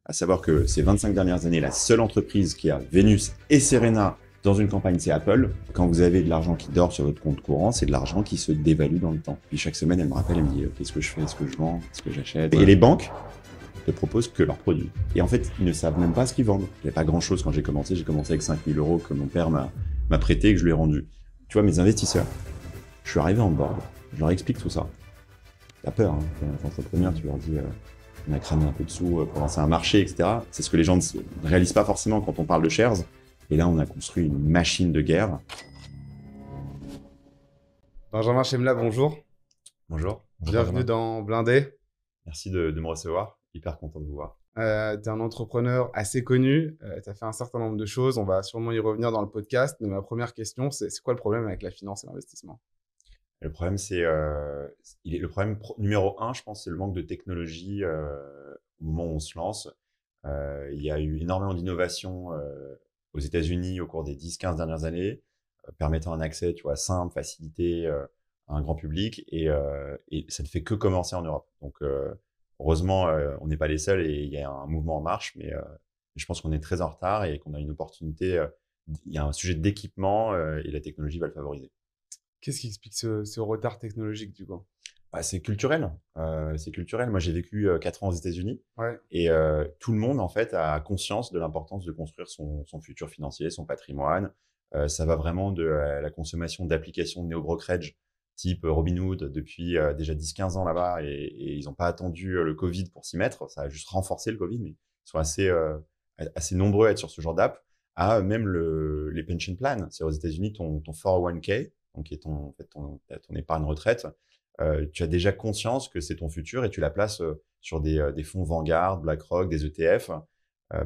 À savoir que ces 25 dernières années, la seule entreprise qui a Vénus et Serena dans une campagne, c'est Apple. Quand vous avez de l'argent qui dort sur votre compte courant, c'est de l'argent qui se dévalue dans le temps. Puis chaque semaine, elle me rappelle, elle me dit qu'est-ce que je fais, est-ce que je vends, est-ce que j'achète. Et les banques ne proposent que leurs produits. Et en fait, ils ne savent même pas ce qu'ils vendent. Il n'y a pas grand-chose quand j'ai commencé. J'ai commencé avec 5 000 € que mon père m'a prêté et que je lui ai rendu. Tu vois, mes investisseurs, je suis arrivé en board, je leur explique tout ça. T'as peur, hein, les entrepreneurs, tu leur dis on a cramé un peu de sous pour lancer un marché, etc. C'est ce que les gens ne réalisent pas forcément quand on parle de shares. Et là, on a construit une machine de guerre. Benjamin Chemla, bonjour. Bonjour. Bienvenue dans Blindé. Merci de me recevoir. Hyper content de vous voir. Tu es un entrepreneur assez connu. Tu as fait un certain nombre de choses. On va sûrement y revenir dans le podcast. Mais ma première question, c'est quoi le problème avec la finance et l'investissement? Le problème, le problème numéro 1, je pense, c'est le manque de technologie au moment où on se lance. Il y a eu énormément d'innovations aux États-Unis au cours des 10-15 dernières années, permettant un accès, tu vois, simple, facilité à un grand public, et ça ne fait que commencer en Europe. Donc, heureusement, on n'est pas les seuls et il y a un mouvement en marche, mais je pense qu'on est très en retard et qu'on a une opportunité. Il y a un sujet d'équipement et la technologie va le favoriser. Qu'est-ce qui explique ce retard technologique du coup? C'est culturel. C'est culturel. Moi, j'ai vécu 4 ans aux États-Unis. Ouais. Et tout le monde, en fait, a conscience de l'importance de construire son futur financier, son patrimoine. Ça va vraiment de la consommation d'applications de néo-brokerage type Robinhood depuis déjà 10-15 ans là-bas. Et ils n'ont pas attendu le Covid pour s'y mettre. Ça a juste renforcé le Covid, mais ils sont assez nombreux à être sur ce genre d'app. À même les pension plans. C'est aux États-Unis, ton 401k, donc qui est ton épargne retraite. Tu as déjà conscience que c'est ton futur et tu la places sur des fonds Vanguard, BlackRock, des ETF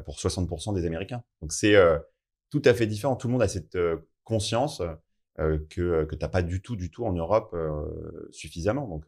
pour 60% des Américains. Donc, c'est tout à fait différent. Tout le monde a cette conscience que tu n'as pas du tout en Europe suffisamment. Donc,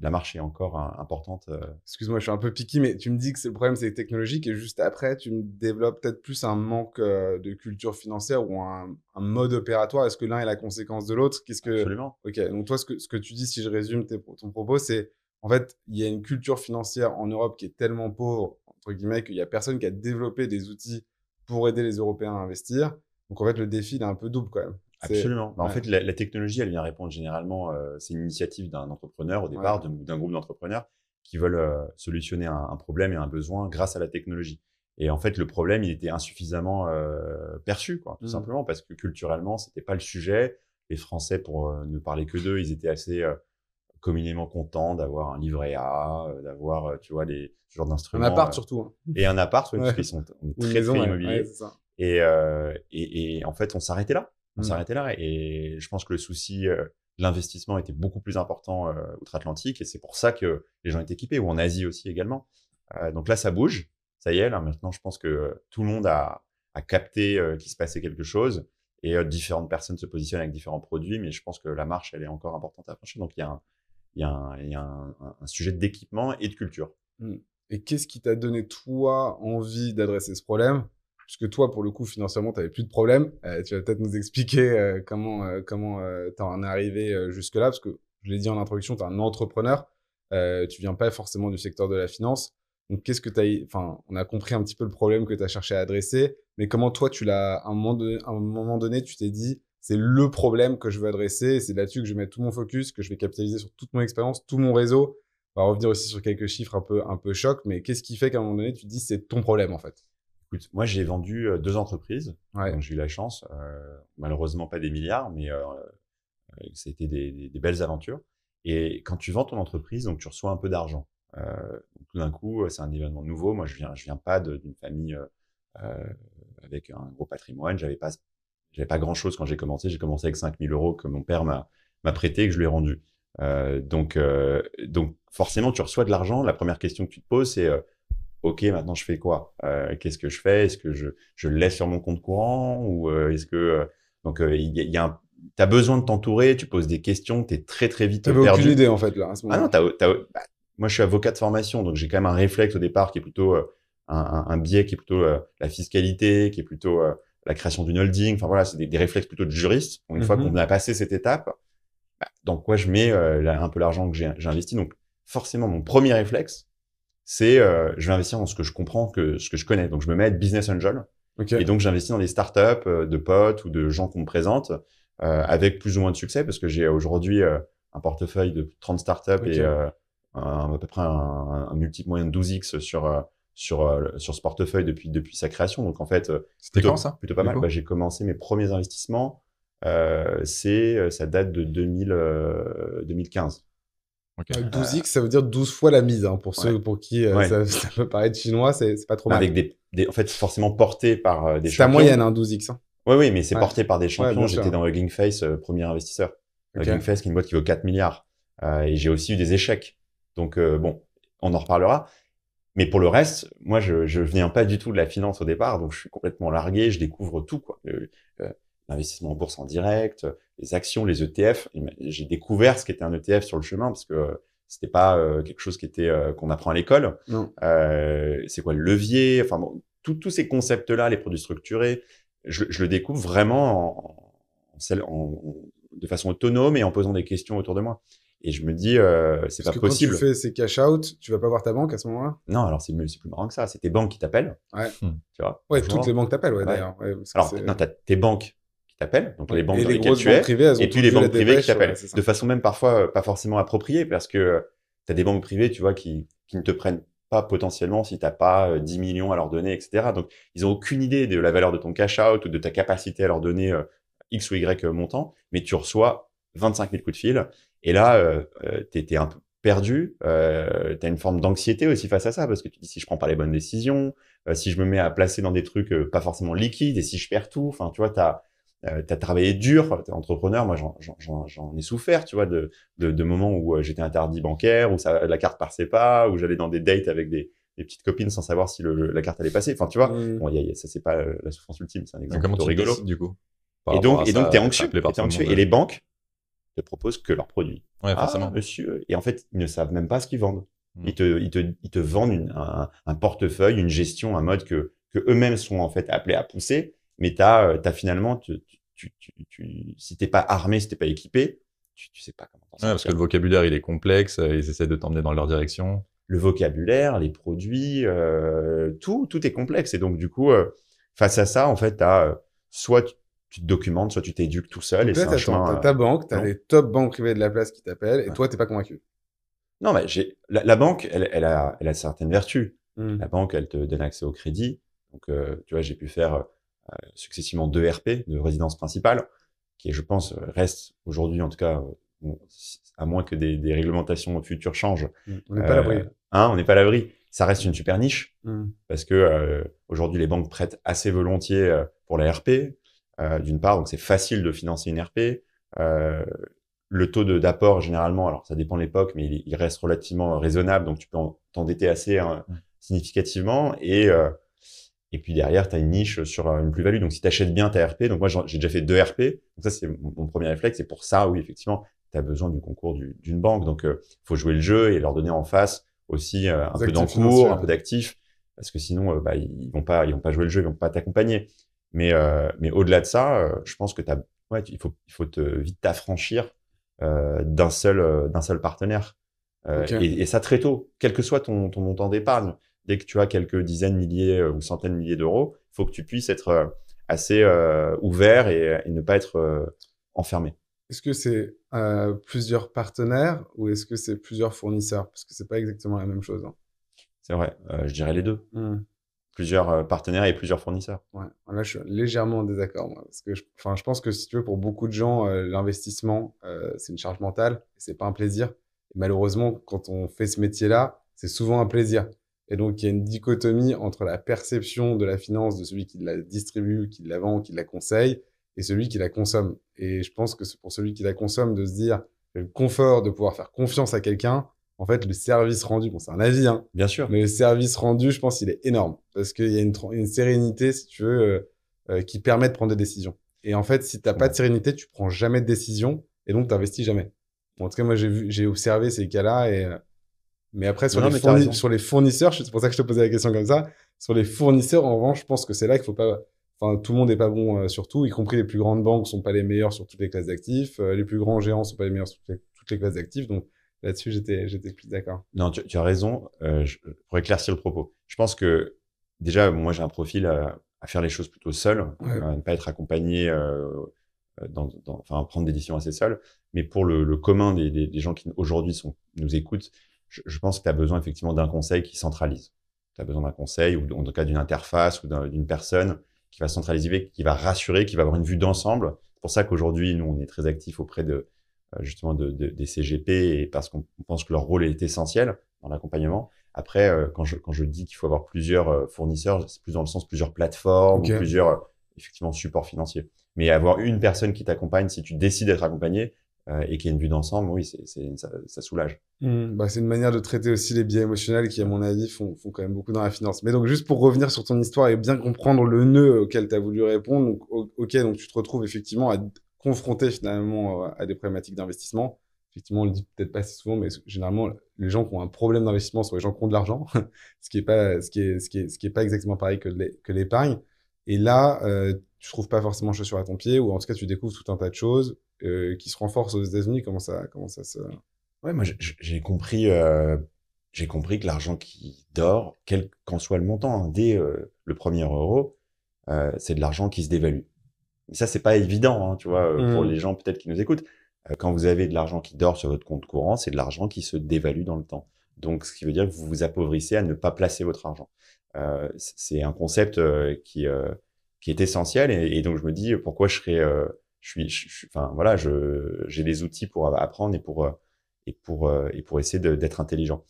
la marche est encore importante. Excuse-moi, je suis un peu piqué, mais tu me dis que le problème, c'est technologique et juste après, tu me développes peut-être plus un manque de culture financière ou un mode opératoire. Est-ce que l'un est la conséquence de l'autre? Absolument. Ok, donc toi, ce que tu dis, si je résume ton propos, c'est en fait, il y a une culture financière en Europe qui est tellement pauvre, entre guillemets, qu'il n'y a personne qui a développé des outils pour aider les Européens à investir. Donc en fait, le défi, il est un peu double quand même. Absolument. En Ouais. fait, la technologie, elle vient répondre généralement, c'est une initiative d'un entrepreneur au départ, Ouais. d'un groupe d'entrepreneurs qui veulent solutionner un problème et un besoin grâce à la technologie. Et en fait, le problème, il était insuffisamment perçu, quoi, tout simplement, parce que culturellement, c'était pas le sujet. Les Français, pour ne parler que d'eux, ils étaient assez communément contents d'avoir un livret A, d'avoir, tu vois, ce genre d'instruments. Un appart surtout. Hein. Et un appart, ouais, Ouais. parce on est Ou une très, maison, très ouais. immobilier. Ouais, c'est ça. Et en fait, on s'arrêtait là. On s'arrêtait là. Et je pense que le souci de l'investissement était beaucoup plus important outre-Atlantique. Et c'est pour ça que les gens étaient équipés, ou en Asie aussi également. Donc là, ça bouge. Ça y est, là, maintenant, je pense que tout le monde a capté qu'il se passait quelque chose. Et différentes personnes se positionnent avec différents produits. Mais je pense que la marche, elle est encore importante à franchir. Donc, il y a un sujet d'équipement et de culture. Et qu'est-ce qui t'a donné, toi, envie d'adresser ce problème? Puisque toi, pour le coup, financièrement, tu n'avais plus de problème. Tu vas peut-être nous expliquer comment tu en es arrivé jusque-là. Parce que je l'ai dit en introduction, tu es un entrepreneur. Tu viens pas forcément du secteur de la finance. Donc, qu'est-ce que tu as... Enfin, on a compris un petit peu le problème que tu as cherché à adresser. Mais comment toi, à un moment donné, tu t'es dit, c'est le problème que je veux adresser. Et c'est là-dessus que je vais mettre tout mon focus, que je vais capitaliser sur toute mon expérience, tout mon réseau. On va revenir aussi sur quelques chiffres un peu choc. Mais qu'est-ce qui fait qu'à un moment donné, tu te dis, c'est ton problème, en fait? Écoute, moi, j'ai vendu 2 entreprises. Ouais. Donc, j'ai eu la chance, malheureusement pas des milliards, mais c'était des belles aventures. Et quand tu vends ton entreprise, donc tu reçois un peu d'argent. Tout d'un coup, c'est un événement nouveau. Moi, je viens pas d'une famille avec un gros patrimoine. J'avais pas grand-chose quand j'ai commencé. J'ai commencé avec 5 000 € que mon père m'a prêté et que je lui ai rendu. Donc forcément, tu reçois de l'argent. La première question que tu te poses, c'est OK, maintenant je fais quoi? Qu'est-ce que je fais? Est-ce que je le laisse sur mon compte courant ou est-ce que donc t'as besoin de t'entourer, tu poses des questions, t'es très très vite T'avais perdu. aucune idée en fait là à ce Ah moment-là. non, moi je suis avocat de formation, donc j'ai quand même un réflexe au départ qui est plutôt un biais qui est plutôt la fiscalité, qui est plutôt la création d'une holding. Enfin voilà, c'est des réflexes plutôt de juriste. Donc, une fois qu'on a passé cette étape, dans quoi je mets un peu l'argent que j'ai investi. Donc forcément, mon premier réflexe, c'est je vais investir dans ce que je comprends, ce que je connais. Donc, je me mets à être business angel. Ok. Et donc, j'investis dans des startups de potes ou de gens qu'on me présente avec plus ou moins de succès parce que j'ai aujourd'hui un portefeuille de 30 startups et à peu près un multiple moyen de 12x sur ce portefeuille depuis sa création. Donc, en fait, C'était quand ça? plutôt pas mal. Bah, j'ai commencé mes premiers investissements. Ça date de 2015. Okay. 12x, ça veut dire 12 fois la mise. Hein, pour ceux pour qui Ouais. ça peut paraître chinois, c'est pas trop mal. Avec en fait, forcément porté par des champions. C'est ta moyenne, hein, 12x. Hein. Oui, mais c'est porté par des champions. Ouais, J'étais dans Hugging Face, premier investisseur. Okay. Hugging Face, qui est une boîte qui vaut 4 milliards. Et j'ai aussi eu des échecs. Donc, bon, on en reparlera. Mais pour le reste, moi, je viens pas du tout de la finance au départ. Donc, je suis complètement largué. Je découvre tout, quoi. L'investissement en bourse en direct, les actions, les ETF. J'ai découvert ce qu'était un ETF sur le chemin parce que c'était pas quelque chose qu'on apprend à l'école. C'est quoi le levier? Enfin, bon, tous ces concepts-là, les produits structurés, je le découvre vraiment de façon autonome et en posant des questions autour de moi. Et je me dis, c'est pas possible. Quand tu fais ces cash-out, tu vas pas voir ta banque à ce moment-là? Non, alors c'est plus marrant que ça. C'est tes banques qui t'appellent. Ouais. Tu vois. Ouais, toutes les banques t'appellent, d'ailleurs. Ouais, alors, non, t'as tes banques qui t'appellent, donc les banques et dans les lesquelles tu es, et puis les banques privées qui t'appellent. De façon même parfois pas forcément appropriée, parce que t'as des banques privées, tu vois, qui ne te prennent pas potentiellement si t'as pas 10 millions à leur donner, etc. Donc, ils ont aucune idée de la valeur de ton cash-out ou de ta capacité à leur donner X ou Y montant, mais tu reçois 25 000 coups de fil, et là, t'es un peu perdu, t'as une forme d'anxiété aussi face à ça, parce que tu dis si je prends pas les bonnes décisions, si je me mets à placer dans des trucs pas forcément liquides, et si je perds tout, enfin, tu vois, t'as travaillé dur, t'es entrepreneur, moi j'en ai souffert, tu vois, de moments où j'étais interdit bancaire, où la carte passait pas, où j'allais dans des dates avec des petites copines sans savoir si la carte allait passer. Enfin, tu vois, bon, ça c'est pas la souffrance ultime, c'est un exemple plutôt rigolo. Décides, du coup, et donc t'es anxieux, et les banques te proposent que leurs produits. Ouais, forcément. Monsieur, et en fait ils ne savent même pas ce qu'ils vendent. Ils te vendent un portefeuille, une gestion, un mode que eux-mêmes sont en fait appelés à pousser. Mais t'as finalement, si t'es pas armé, si t'es pas équipé, tu sais pas comment t'en sortir. Parce que le vocabulaire, il est complexe, ils essaient de t'emmener dans leur direction. Le vocabulaire, les produits, tout est complexe. Et donc, du coup, face à ça, en fait, soit tu te documentes, soit tu t'éduques tout seul. Donc là, t'as ta banque, t'as les top banques privées de la place qui t'appellent, et toi, t'es pas convaincu. Non, mais la banque, elle a certaines vertus. La banque, elle te donne accès au crédit. Donc, tu vois, j'ai pu faire successivement 2 RP, de résidence principale, qui, je pense, reste aujourd'hui, en tout cas, à moins que des réglementations futures changent. On n'est pas à l'abri. On n'est pas à l'abri. Ça reste une super niche, parce que aujourd'hui, les banques prêtent assez volontiers pour la RP, d'une part, donc c'est facile de financer une RP. Le taux d'apport, généralement, alors ça dépend de l'époque, mais il reste relativement raisonnable, donc tu peux t'endetter assez significativement, et puis derrière, tu as une niche sur une plus-value. Donc si tu achètes bien ta RP, donc moi j'ai déjà fait 2 RP, donc ça c'est mon premier réflexe, et pour ça, oui, effectivement, tu as besoin du concours d'une banque, donc faut jouer le jeu et leur donner en face aussi un peu d'encours, un peu d'actifs, parce que sinon, ils vont pas jouer le jeu, ils vont pas t'accompagner. Mais au-delà de ça, je pense que il faut vite t'affranchir d'un seul partenaire. Et ça très tôt, quel que soit ton montant d'épargne. Dès que tu as quelques dizaines, milliers ou centaines de milliers d'euros, il faut que tu puisses être assez ouvert et ne pas être enfermé. Est-ce que c'est plusieurs partenaires ou est-ce que c'est plusieurs fournisseurs? Parce que c'est pas exactement la même chose. Hein. C'est vrai, je dirais les deux. Plusieurs partenaires et plusieurs fournisseurs. Ouais, là je suis légèrement en désaccord, moi, parce que je pense que si tu veux, pour beaucoup de gens, l'investissement, c'est une charge mentale, et c'est pas un plaisir. Et malheureusement, quand on fait ce métier-là, c'est souvent un plaisir. Et donc il y a une dichotomie entre la perception de la finance de celui qui la distribue, qui la vend, qui la conseille, et celui qui la consomme. Et je pense que c'est pour celui qui la consomme de se dire le confort de pouvoir faire confiance à quelqu'un. En fait, le service rendu, bon, c'est un avis, hein. Bien sûr. Mais le service rendu, je pense, il est énorme. Parce qu'il y a une sérénité, si tu veux, qui permet de prendre des décisions. Et en fait, si t'as pas de sérénité, tu prends jamais de décision et donc t'investis jamais. Bon, en tout cas, moi, j'ai observé ces cas-là mais après, sur les fournisseurs, c'est pour ça que je te posais la question comme ça. Sur les fournisseurs, en revanche, je pense que c'est là qu'il faut pas, enfin, tout le monde n'est pas bon sur tout, y compris les plus grandes banques sont pas les meilleures sur toutes les classes d'actifs. Les plus grands géants sont pas les meilleurs sur toutes les classes d'actifs. Donc, Là-dessus, j'étais plus d'accord. Non, tu as raison. Pour éclaircir le propos, je pense que déjà, moi, j'ai un profil à faire les choses plutôt seul, Ouais. à ne pas être accompagné, enfin, prendre des décisions assez seul. Mais pour le commun des gens qui aujourd'hui nous écoutent, je pense que tu as besoin effectivement d'un conseil qui centralise. Tu as besoin d'un conseil ou en tout cas d'une interface ou d'une personne qui va centraliser, qui va rassurer, qui va avoir une vue d'ensemble. C'est pour ça qu'aujourd'hui, nous, on est très actifs auprès justement des CGP et parce qu'on pense que leur rôle est essentiel dans l'accompagnement. Après, quand je dis qu'il faut avoir plusieurs fournisseurs, c'est plus dans le sens plusieurs plateformes Ok. ou plusieurs effectivement supports financiers. Mais avoir une personne qui t'accompagne, si tu décides d'être accompagné et qu'il y a une vue d'ensemble, oui, ça soulage. Bah, c'est une manière de traiter aussi les biais émotionnels qui, à mon avis, font quand même beaucoup dans la finance. Mais donc, juste pour revenir sur ton histoire et bien comprendre le nœud auquel tu as voulu répondre, donc, ok, donc tu te retrouves effectivement à confronter finalement à des problématiques d'investissement. Effectivement, on le dit peut-être pas si souvent, mais généralement, les gens qui ont un problème d'investissement sont les gens qui ont de l'argent, ce qui est pas exactement pareil que l'épargne. Et là, tu trouves pas forcément chaussure à ton pied, ou en tout cas, tu découvres tout un tas de choses qui se renforcent aux États-Unis. Comment ça se... Ouais, moi, j'ai compris que l'argent qui dort, quel qu'en soit le montant, hein, dès le premier euro, c'est de l'argent qui se dévalue. Mais ça, c'est pas évident, hein, tu vois, pour les gens peut-être qui nous écoutent. Quand vous avez de l'argent qui dort sur votre compte courant, c'est de l'argent qui se dévalue dans le temps. Donc, ce qui veut dire que vous vous appauvrissez à ne pas placer votre argent. C'est un concept qui est essentiel et donc je me dis pourquoi enfin voilà, j'ai des outils pour apprendre et pour essayer d'être intelligent.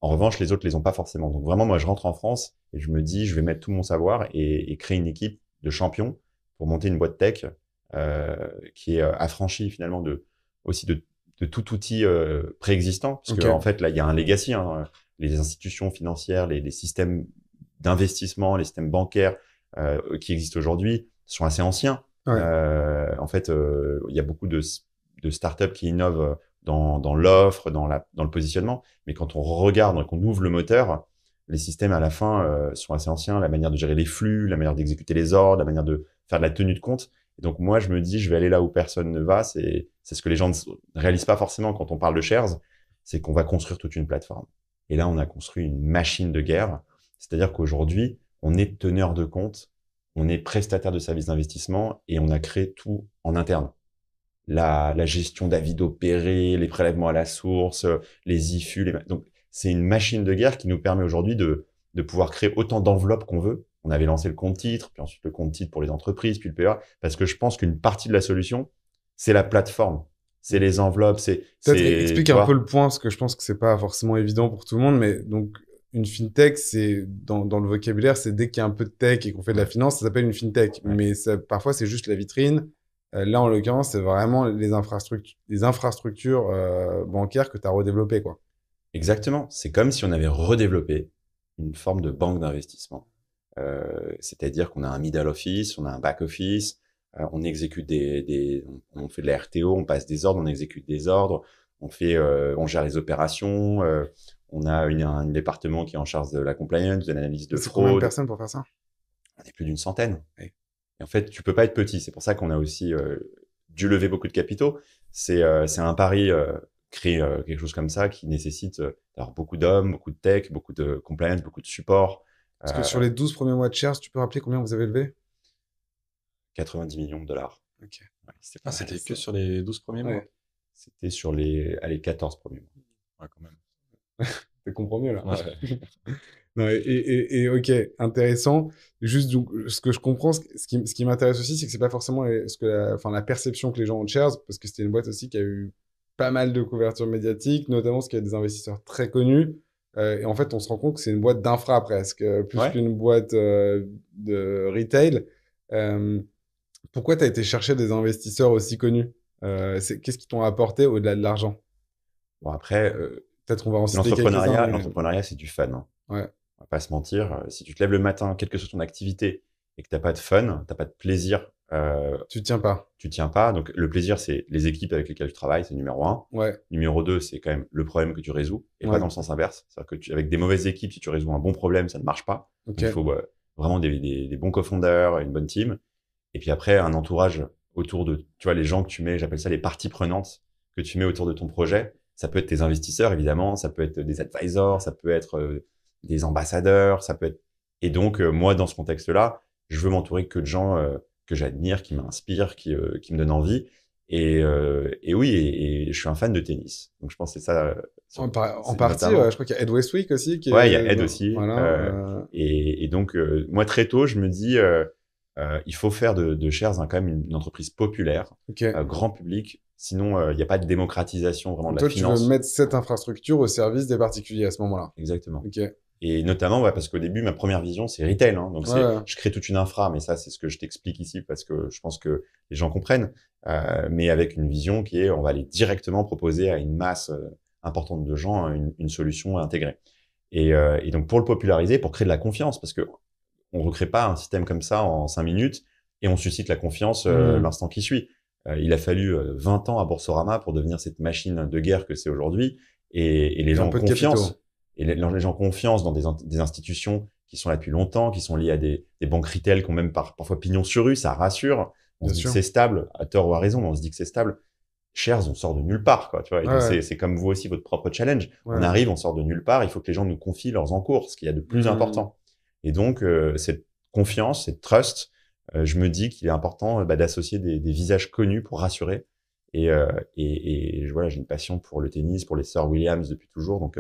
En revanche, les autres les ont pas forcément. Donc vraiment, moi, je rentre en France et je me dis, je vais mettre tout mon savoir et créer une équipe de champions pour monter une boîte tech qui est affranchie finalement aussi de tout outil préexistant. Parce que en fait, là, il y a un legacy. Hein, les institutions financières, les systèmes d'investissement, les systèmes bancaires qui existent aujourd'hui sont assez anciens. Ouais. En fait, il y a beaucoup de startups qui innovent dans l'offre, dans le positionnement. Mais quand on regarde, qu'on ouvre le moteur, les systèmes à la fin sont assez anciens. La manière de gérer les flux, la manière d'exécuter les ordres, la manière de faire de la tenue de compte. Et donc moi, je me dis, je vais aller là où personne ne va. C'est ce que les gens ne réalisent pas forcément quand on parle de shares, c'est qu'on va construire toute une plateforme. Et là, on a construit une machine de guerre. C'est-à-dire qu'aujourd'hui, on est teneur de compte, on est prestataire de services d'investissement et on a créé tout en interne. La gestion d'avis d'opérés, les prélèvements à la source, les IFU. Donc, c'est une machine de guerre qui nous permet aujourd'hui de pouvoir créer autant d'enveloppes qu'on veut. On avait lancé le compte titre, puis ensuite le compte titre pour les entreprises, puis le PEA, parce que je pense qu'une partie de la solution, c'est la plateforme. C'est les enveloppes, Peut-être explique un peu le point, parce que je pense que c'est pas forcément évident pour tout le monde, mais donc, une fintech, c'est dans le vocabulaire, c'est dès qu'il y a un peu de tech et qu'on fait de la finance, ça s'appelle une fintech. Ouais. Mais parfois, c'est juste la vitrine. Là, en l'occurrence, c'est vraiment les infrastructures bancaires que tu as redéveloppées, quoi. Exactement. C'est comme si on avait redéveloppé une forme de banque d'investissement. C'est-à-dire qu'on a un middle office, on a un back office, on exécute on fait de la RTO, on passe des ordres, on exécute des ordres, on gère les opérations, on a un département qui est en charge de la compliance, de l'analyse de fraude. C'est combien de personnes pour faire ça? On est plus d'une centaine. Et en fait, tu peux pas être petit. C'est pour ça qu'on a aussi dû lever beaucoup de capitaux. C'est un pari créer quelque chose comme ça qui nécessite d'avoir beaucoup d'hommes, beaucoup de tech, beaucoup de compliance, beaucoup de support. Parce que sur les 12 premiers mois de shares, tu peux rappeler combien vous avez levé? 90 millions de dollars. Ok. Ouais, c'était que sur les 12 premiers mois. C'était sur les 14 premiers mois. Ouais, quand même. Tu comprends mieux, là. Ouais. Non, et ok, intéressant. Juste, donc, ce que je comprends, ce qui m'intéresse aussi, c'est que c'est pas forcément la perception que les gens ont de shares, parce que c'était une boîte aussi qui a eu pas mal de couverture médiatique, notamment parce qu'il y a des investisseurs très connus. Et en fait, on se rend compte que c'est une boîte d'infra presque, plus qu'une boîte de retail. Pourquoi tu as été chercher des investisseurs aussi connus? Qu'est-ce qu'ils t'ont apporté au-delà de l'argent? Bon, après, peut-être on va en citer quelques-uns. L'entrepreneuriat, c'est du fun. Hein. Ouais. On va pas se mentir. Si tu te lèves le matin, quelle que soit ton activité, et que t'as pas de fun, t'as pas de plaisir, tu tiens pas. Tu tiens pas. Donc, le plaisir, c'est les équipes avec lesquelles tu travailles, c'est numéro 1. Ouais. Numéro 2, c'est quand même le problème que tu résous, et pas dans le sens inverse. C'est-à-dire que avec des mauvaises équipes, si tu résous un bon problème, ça ne marche pas. Okay. Donc, il faut vraiment des bons co-founders, une bonne team. Et puis après, un entourage autour de, tu vois, les gens que tu mets, j'appelle ça les parties prenantes, que tu mets autour de ton projet. Ça peut être tes investisseurs, évidemment, ça peut être des advisors, ça peut être des ambassadeurs, ça peut être... Et donc, moi, dans ce contexte-là, je veux m'entourer que de gens que j'admire, qui m'inspirent, qui me donnent envie. Et oui, et je suis un fan de tennis. Donc, je pense que c'est ça. En c'est partie, notamment... je crois qu'il y a Ed Westwick aussi. Qui Ouais, il y est a Ed aussi. Voilà, Et donc, moi, très tôt, je me dis, il faut faire de Shares quand même une entreprise populaire, ok. grand public. Sinon, il n'y a pas de démocratisation vraiment de Toi, la tu veux finance. mettre cette infrastructure au service des particuliers à ce moment-là. Exactement. Ok. Et notamment, parce qu'au début, ma première vision, c'est retail. Hein. Donc, Ouais. je crée toute une infra, mais ça, c'est ce que je t'explique ici parce que je pense que les gens comprennent. Mais avec une vision qui est, on va aller directement proposer à une masse importante de gens une solution intégrée. Et donc, pour le populariser, pour créer de la confiance, parce que on recrée pas un système comme ça en 5 minutes et on suscite la confiance l'instant qui suit. Il a fallu 20 ans à Boursorama pour devenir cette machine de guerre que c'est aujourd'hui. Et les gens ont confiance. Et les gens ont confiance dans des institutions qui sont là depuis longtemps, qui sont liées à des banques retail qui ont même parfois pignon sur rue, ça rassure. On se dit que c'est stable, à tort ou à raison, mais on se dit que c'est stable. Shares, on sort de nulle part, quoi, tu vois. Et donc, c'est comme vous aussi, votre propre challenge. On arrive, on sort de nulle part, il faut que les gens nous confient leurs encours, ce qu'il y a de plus important. Et donc, cette confiance, cette trust, je me dis qu'il est important d'associer des visages connus pour rassurer. Et voilà, j'ai une passion pour le tennis, pour les sœurs Williams depuis toujours. Donc,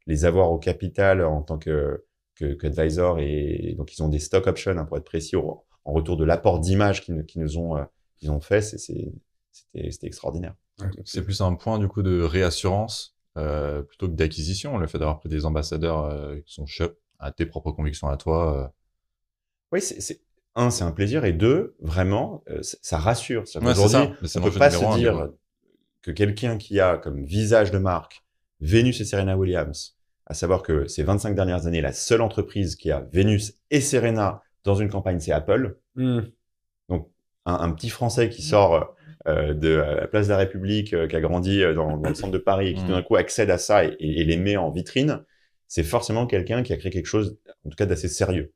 les avoir au capital en tant qu'advisor, et donc ils ont des stock options, hein, pour être précis, en retour de l'apport d'image qu'ils ont fait, c'était extraordinaire. C'est plus un point du coup de réassurance plutôt que d'acquisition, le fait d'avoir pris des ambassadeurs qui sont chefs à tes propres convictions à toi. Oui, c'est un plaisir, et deux, vraiment, ça rassure. Ouais, aujourd'hui, on peut pas se dire que quelqu'un qui a comme visage de marque Venus et Serena Williams, à savoir que ces 25 dernières années, la seule entreprise qui a Venus et Serena dans une campagne, c'est Apple. Donc, un petit Français qui sort de la place de la République, qui a grandi dans le centre de Paris, et qui tout d'un coup accède à ça et les met en vitrine, c'est forcément quelqu'un qui a créé quelque chose, en tout cas, d'assez sérieux.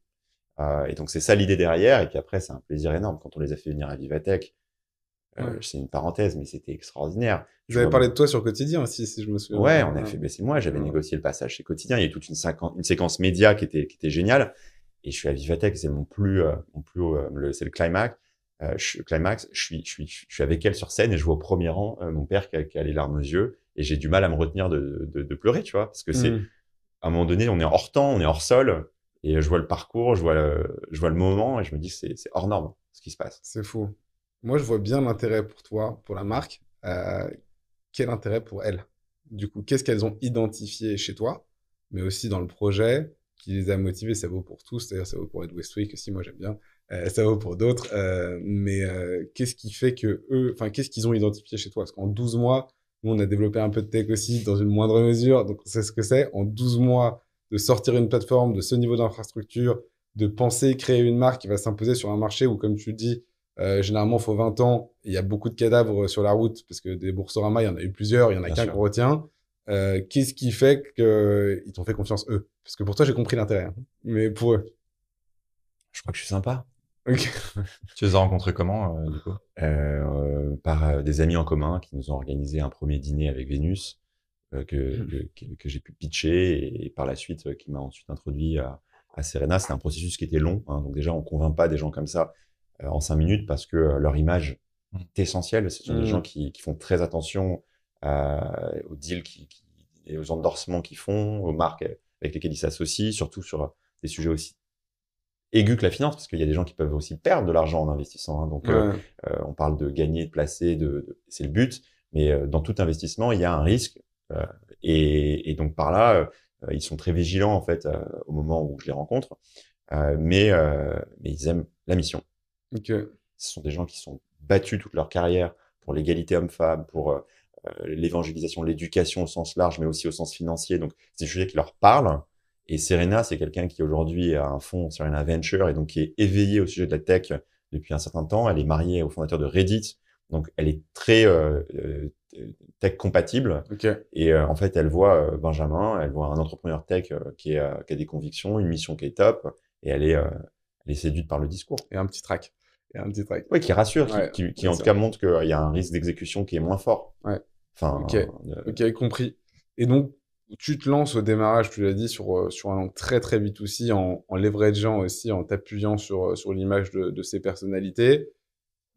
Et donc, c'est ça l'idée derrière. Et puis après, c'est un plaisir énorme. Quand on les a fait venir à Vivatech, c'est une parenthèse, mais c'était extraordinaire. Vous avez parlé de toi sur Quotidien aussi, si je me souviens. Ouais, on a fait baisser moi. J'avais négocié le passage chez Quotidien. Il y a toute une séquence média qui était géniale. Et je suis à Vivatech, c'est c'est le climax. Je suis avec elle sur scène et je vois au premier rang mon père qui a les larmes aux yeux, et j'ai du mal à me retenir de pleurer, tu vois, parce que c'est à un moment donné, on est hors temps, on est hors sol, et je vois le parcours, je vois le moment, et je me dis que c'est hors norme ce qui se passe. C'est fou. Moi, je vois bien l'intérêt pour toi, pour la marque. Quel intérêt pour elles? Du coup, qu'est-ce qu'elles ont identifié chez toi, mais aussi dans le projet qui les a motivés? Ça vaut pour tous, c'est-à-dire ça vaut pour Ed Westwick aussi, moi j'aime bien. Ça vaut pour d'autres. Mais qu'est-ce qui fait que eux, enfin, qu'est-ce qu'ils ont identifié chez toi? Parce qu'en 12 mois, nous, on a développé un peu de tech aussi dans une moindre mesure, donc on sait ce que c'est. En 12 mois, de sortir une plateforme de ce niveau d'infrastructure, de penser créer une marque qui va s'imposer sur un marché où, comme tu le dis, généralement, il faut 20 ans. Il y a beaucoup de cadavres sur la route parce que des Boursorama, il y en a eu plusieurs, il y en a qu'un qu'on retient. Qu'est-ce qui fait qu'ils t'ont fait confiance, eux? Parce que pour toi, j'ai compris l'intérêt, hein. Mais pour eux? Je crois que je suis sympa. Okay. Tu les as rencontrés comment, du coup? Par des amis en commun qui nous ont organisé un premier dîner avec Vénus, que j'ai pu pitcher, et par la suite, qui m'a ensuite introduit à Serena. C'était un processus qui était long, hein. Donc déjà, on convainc pas des gens comme ça en 5 minutes, parce que leur image est essentielle. Ce sont des gens qui font très attention aux deals et aux endorsements qu'ils font, aux marques avec lesquelles ils s'associent, surtout sur des sujets aussi aigus que la finance, parce qu'il y a des gens qui peuvent aussi perdre de l'argent en investissant, hein. Donc, on parle de gagner, de placer, c'est le but. Mais dans tout investissement, il y a un risque. Et donc, par là, ils sont très vigilants, en fait, au moment où je les rencontre. Mais ils aiment la mission. Okay. Ce sont des gens qui sont battus toute leur carrière pour l'égalité homme-femme, pour l'évangélisation, l'éducation au sens large, mais aussi au sens financier. Donc, c'est des sujets qui leur parlent. Et Serena, c'est quelqu'un qui aujourd'hui a un fonds Serena Venture, et donc qui est éveillé au sujet de la tech depuis un certain temps. Elle est mariée au fondateur de Reddit, donc elle est très tech compatible. Okay. Et en fait, elle voit Benjamin, elle voit un entrepreneur tech qui a des convictions, une mission qui est top, et elle est séduite par le discours. Et un petit track. Oui, qui rassure, qui en tout cas montre qu'il y a un risque d'exécution qui est moins fort. Ouais. Enfin, Ok, compris. Et donc, tu te lances au démarrage, tu l'as dit, sur un angle très, très B2C, en leverageant aussi, en t'appuyant sur l'image de ces personnalités.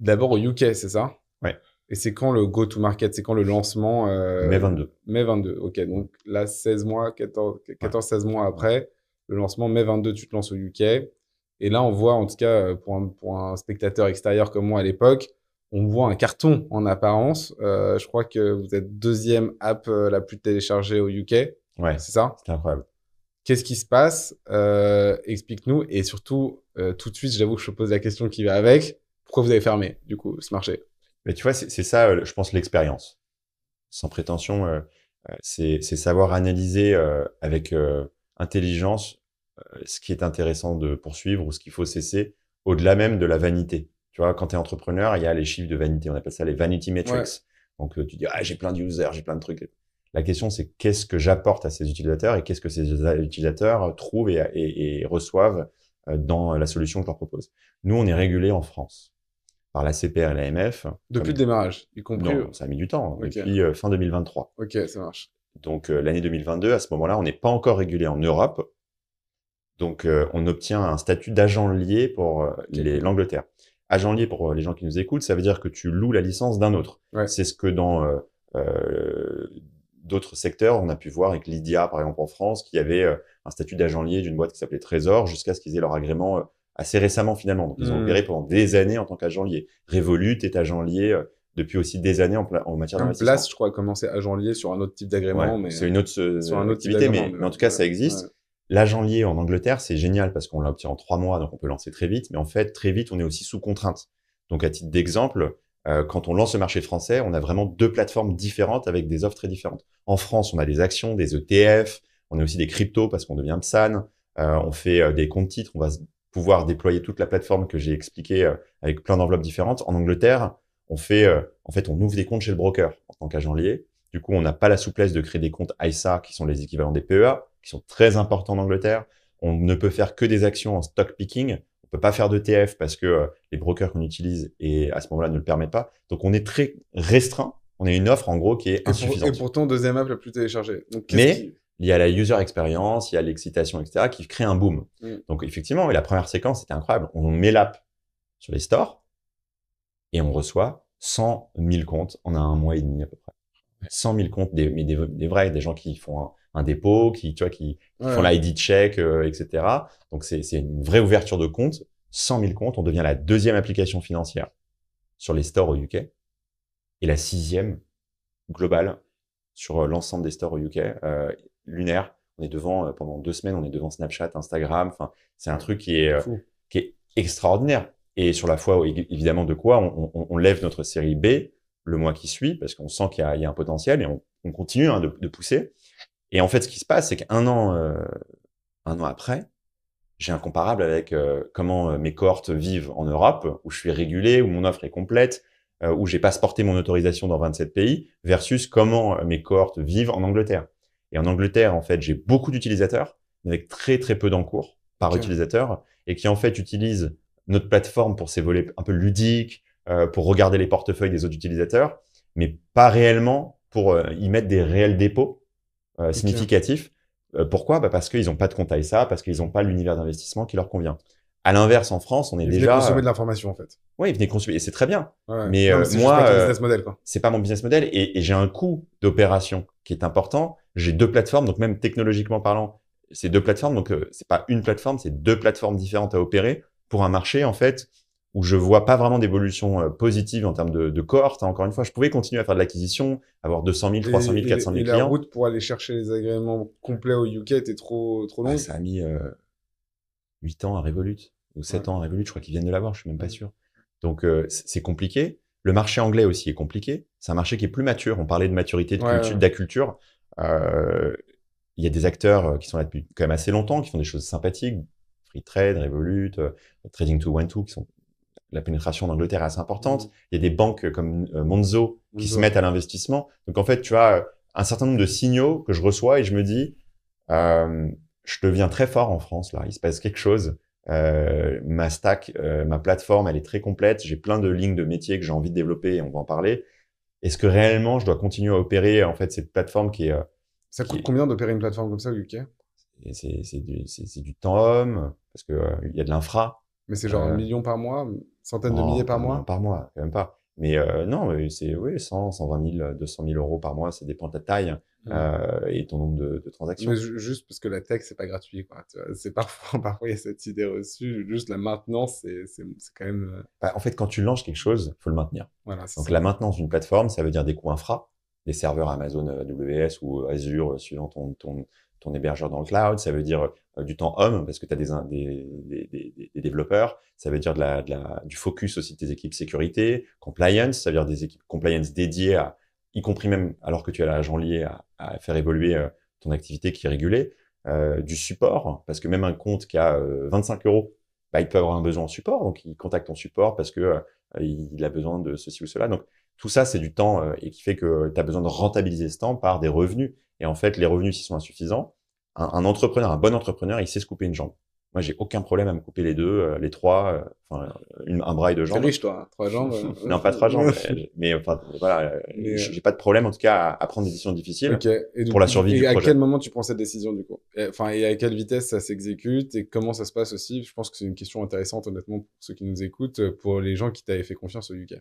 D'abord au UK, c'est ça? ouais, Et c'est quand le go-to-market? C'est quand le lancement? mai 22. Mai 22. Ok, donc là, 16 mois, 14-16 mois après, le lancement, mai 22, tu te lances au UK. Et là, on voit, en tout cas, pour un spectateur extérieur comme moi à l'époque, on voit un carton en apparence. Je crois que vous êtes deuxième app la plus téléchargée au UK. Ouais, C'est ça? c'était incroyable. Qu'est-ce qui se passe? Explique-nous. Et surtout, tout de suite, j'avoue que je te pose la question qui va avec. Pourquoi vous avez fermé, du coup, ce marché? Mais tu vois, c'est ça, je pense, l'expérience. Sans prétention, c'est savoir analyser avec intelligence ce qui est intéressant de poursuivre ou ce qu'il faut cesser, au-delà même de la vanité. Tu vois, quand tu es entrepreneur, il y a les chiffres de vanité. On appelle ça les vanity metrics. Ouais. Donc, tu dis, ah, j'ai plein de users, j'ai plein de trucs. La question, c'est qu'est-ce que j'apporte à ces utilisateurs et qu'est-ce que ces utilisateurs trouvent et reçoivent dans la solution que je leur propose. Nous, on est régulé en France par la CPR et l'AMF. Depuis le démarrage, y compris. Non, ça a mis du temps, Ok. depuis fin 2023. Ok, ça marche. Donc, l'année 2022, à ce moment-là, on n'est pas encore régulé en Europe. Donc, on obtient un statut d'agent lié pour l'Angleterre. Agent lié, pour les gens qui nous écoutent, ça veut dire que tu loues la licence d'un autre. Ouais. C'est ce que dans d'autres secteurs, on a pu voir avec Lydia, par exemple en France, qui avait un statut d'agent lié d'une boîte qui s'appelait Trésor, jusqu'à ce qu'ils aient leur agrément assez récemment finalement. Donc, ils ont opéré pendant des années en tant qu'agent lié. Revolut est agent lié depuis aussi des années en matière d'investissement. Place, je crois, a commencé agent lié sur un autre type d'agrément. Ouais, mais c'est une autre sur un autre type activité, d'agrément, mais en tout cas, ça existe. Ouais. L'agent lié en Angleterre, c'est génial parce qu'on l'obtient en 3 mois, donc on peut lancer très vite. Mais en fait, très vite, on est aussi sous contrainte. Donc, à titre d'exemple, quand on lance le marché français, on a vraiment 2 plateformes différentes avec des offres très différentes. En France, on a des actions, des ETF, on a aussi des cryptos parce qu'on devient PSAN, on fait des comptes titres, on va pouvoir déployer toute la plateforme que j'ai expliqué avec plein d'enveloppes différentes. En Angleterre, on fait, en fait, on ouvre des comptes chez le broker en tant qu'agent lié. Du coup, on n'a pas la souplesse de créer des comptes ISA qui sont les équivalents des PEA, qui sont très importants en Angleterre. On ne peut faire que des actions en stock picking. On peut pas faire d'ETF parce que les brokers qu'on utilise et à ce moment-là ne le permettent pas. Donc, on est très restreint. On a une offre, en gros, qui est insuffisante. Et pourtant, deuxième app la plus téléchargée. Donc, mais il y a la user experience, il y a l'excitation, etc., qui crée un boom. Donc, effectivement, la première séquence, c'était incroyable. On met l'app sur les stores et on reçoit 100 000 comptes en un mois et demi à peu près. 100 000 comptes, mais des vrais, des gens qui font un dépôt, qui font l'ID check, etc. Donc, c'est une vraie ouverture de compte. 100 000 comptes, on devient la 2e application financière sur les stores au UK et la 6e globale sur l'ensemble des stores au UK. Lunaire, on est devant, pendant 2 semaines, on est devant Snapchat, Instagram. Enfin, c'est un truc qui est extraordinaire. Et sur la foi, évidemment, de quoi on lève notre série B le mois qui suit, parce qu'on sent qu'il y a un potentiel et on continue de pousser. Et en fait, ce qui se passe, c'est qu'un an après, j'ai un comparable avec comment mes cohortes vivent en Europe, où je suis régulé, où mon offre est complète, où j'ai passeporté mon autorisation dans 27 pays, versus comment mes cohortes vivent en Angleterre. Et en Angleterre, en fait, j'ai beaucoup d'utilisateurs, mais avec très très peu d'encours par utilisateur, et qui en fait utilisent notre plateforme pour ces volets un peu ludiques, pour regarder les portefeuilles des autres utilisateurs, mais pas réellement pour y mettre des réels dépôts significatifs. Pourquoi? Parce qu'ils n'ont pas de compte ISA, parce qu'ils n'ont pas l'univers d'investissement qui leur convient. À l'inverse, en France, on est déjà... Ils venaient consommer de l'information, en fait. Oui, ils venaient consommer, et c'est très bien. Ouais. Mais non, c'est moi, pas ton business model, quoi. C'est pas mon business model, et j'ai un coût d'opération qui est important. J'ai 2 plateformes, donc même technologiquement parlant, c'est 2 plateformes, donc c'est pas une plateforme, c'est 2 plateformes différentes à opérer pour un marché, en fait, où je vois pas vraiment d'évolution positive en termes de cohorte. Encore une fois, je pouvais continuer à faire de l'acquisition, avoir 200 000, 300 000, 400 000 clients. Et la route pour aller chercher les agréments complets au UK était trop longue. Ça a mis 8 ans à Revolut, ou 7 ans à Revolut, je crois qu'ils viennent de l'avoir, je suis même pas sûr. Donc, c'est compliqué. Le marché anglais aussi est compliqué. C'est un marché qui est plus mature. On parlait de maturité, de culture, d'acculture. Il y a des acteurs qui sont là depuis quand même assez longtemps, qui font des choses sympathiques. Freetrade, Revolut, Trading 212, qui sont... La pénétration en Angleterre est assez importante. Il y a des banques comme Monzo qui se mettent à l'investissement. Donc, en fait, tu as un certain nombre de signaux que je reçois et je me dis, je deviens très fort en France, là. Il se passe quelque chose. Ma stack, ma plateforme, elle est très complète. J'ai plein de lignes de métiers que j'ai envie de développer et on va en parler. est-ce que réellement je dois continuer à opérer en fait cette plateforme qui est Ça qui coûte est- combien d'opérer une plateforme comme ça au UK? c'est du temps homme parce que il y a de l'infra. Mais c'est genre un Euh, million par mois, centaines de non, milliers pas par un million mois? par mois, quand même pas. Mais non, mais c'est oui, 100, 120 000, 200 000 euros par mois, ça dépend de ta taille Hmm. et ton nombre de Mais transactions. juste parce que la tech, c'est pas gratuit, quoi. Tu vois, c'est parfois, parfois, il y a cette idée reçue. Juste la maintenance, c'est quand même, Bah, en fait, quand tu lances quelque chose, faut le maintenir. voilà, c'est Donc ça. la maintenance d'une plateforme, ça veut dire des coûts infra, des serveurs Amazon AWS ou Azure suivant ton hébergeur dans le cloud. Ça veut dire du temps homme parce que tu as des développeurs. Ça veut dire du focus aussi de tes équipes sécurité, compliance. Ça veut dire des équipes compliance dédiées à, y compris même alors que tu as l'agent lié à faire évoluer ton activité qui est régulée. Du support parce que même un compte qui a 25 euros, bah, il peut avoir un besoin en support. Donc il contacte ton support parce que il a besoin de ceci ou cela. Donc, tout ça, c'est du temps et qui fait que tu as besoin de rentabiliser ce temps par des revenus. Et en fait, les revenus, s'ils sont insuffisants, un entrepreneur, un bon entrepreneur, il sait se couper une jambe. Moi, j'ai aucun problème à me couper les deux, les trois, enfin, un bras et deux T'es jambes. riche, toi, hein. 3 jambes. Non, pas trois jambes, mais enfin, voilà, Mais, j'ai pas de problème, en tout cas, à prendre des décisions difficiles ok. Et, pour la survie du et à projet. quel moment tu prends cette décision, du coup? Enfin, et à quelle vitesse ça s'exécute et comment ça se passe aussi? Je pense que c'est une question intéressante, honnêtement, pour ceux qui nous écoutent, pour les gens qui t'avaient fait confiance au UK.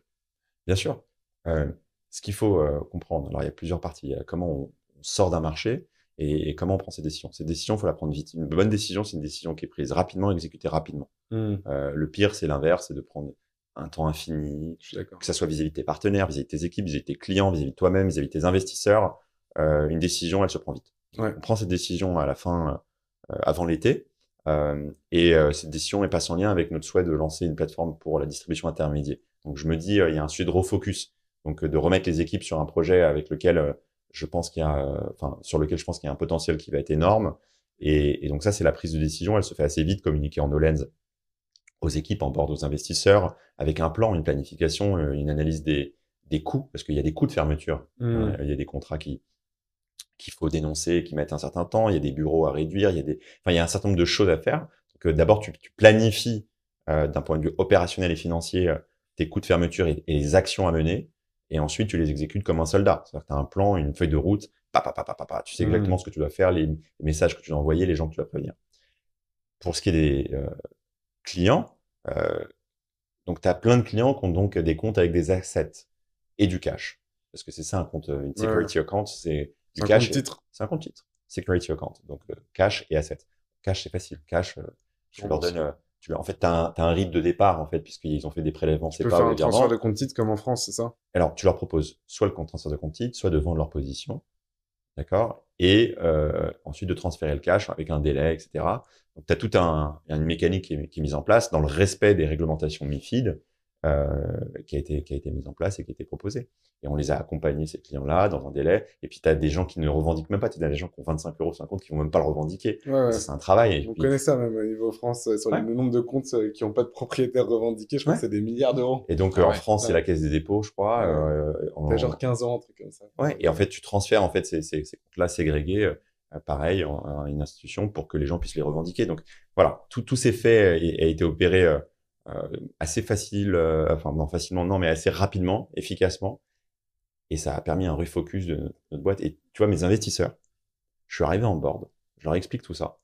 Bien sûr. Ce qu'il faut comprendre, alors il y a plusieurs parties. Il y a comment on sort d'un marché et comment on prend ses décisions. Ces décisions, il faut la prendre vite. Une bonne décision, c'est une décision qui est prise rapidement, exécutée rapidement. Hmm, Le pire, c'est l'inverse, c'est de prendre un temps infini, je suis d'accord. que ça soit vis-à-vis de tes partenaires, vis-à-vis de tes équipes, vis-à-vis de tes clients, vis-à-vis de toi-même, vis-à-vis de tes investisseurs. Une décision, elle se prend vite. Ouais. On prend cette décision à la fin, avant l'été, cette décision est pas sans lien avec notre souhait de lancer une plateforme pour la distribution intermédiaire. Donc je me dis, il y a un sujet de refocus, donc de remettre les équipes sur un projet avec lequel je pense qu'il y a, enfin sur lequel je pense qu'il y a un potentiel qui va être énorme. Et donc ça, c'est la prise de décision. Elle se fait assez vite, communiquer en no-lens aux équipes, en board aux investisseurs, avec un plan, une planification, une analyse des coûts, parce qu'il y a des coûts de fermeture. Hmm. Il y a des contrats qu'il faut dénoncer, qui mettent un certain temps, il y a des bureaux à réduire, il y a un certain nombre de choses à faire. Donc d'abord, tu planifies d'un point de vue opérationnel et financier tes coûts de fermeture et les actions à mener, et ensuite tu les exécutes comme un soldat. C'est-à-dire que tu as un plan, une feuille de route, tu sais exactement ce que tu dois faire, les messages que tu dois envoyer, les gens que tu dois prévenir. Pour ce qui est des clients, donc tu as plein de clients qui ont donc des comptes avec des assets et du cash. Parce que c'est ça un compte, une security account, c'est du un cash. compte titre. C'est un compte titre. Security account. Donc cash et assets. Cash, c'est facile. Cash, tu leur donnes. En fait, t'as un RIB de départ, en fait, puisqu'ils ont fait des prélèvements Tu peux faire un séparés transfert de compte titre comme en France, c'est ça? Alors, tu leur proposes soit le compte transfert de compte titre, soit de vendre leur position. D'accord? Et ensuite de transférer le cash avec un délai, etc. Donc, tu as il y a une mécanique qui est mise en place dans le respect des réglementations MiFID qui a été mise en place et qui a été proposée. Et on les a accompagnés, ces clients-là, dans un délai. Et puis, tu as des gens qui ne revendiquent même pas. Tu as des gens qui ont 25 euros sur un compte qui vont même pas le revendiquer. Ouais. Ça, c'est un travail. Et On puis, connaît ça même au niveau France, sur ouais. le nombre de comptes qui n'ont pas de propriétaires revendiqués, je crois Ouais. que c'est des milliards d'euros. Et donc, Ah en ouais. France, c'est la Caisse des dépôts, je crois. T'as genre 15 ans, un truc comme ça. Ouais, et en fait, tu transfères en fait ces comptes-là ségrégés, pareil, à une institution pour que les gens puissent les revendiquer. Donc voilà, tous ces faits a été opéré assez facile, enfin non facilement non, mais assez rapidement, efficacement, et ça a permis un refocus de notre boîte. Et tu vois, mes investisseurs, je suis arrivé en board, je leur explique tout ça.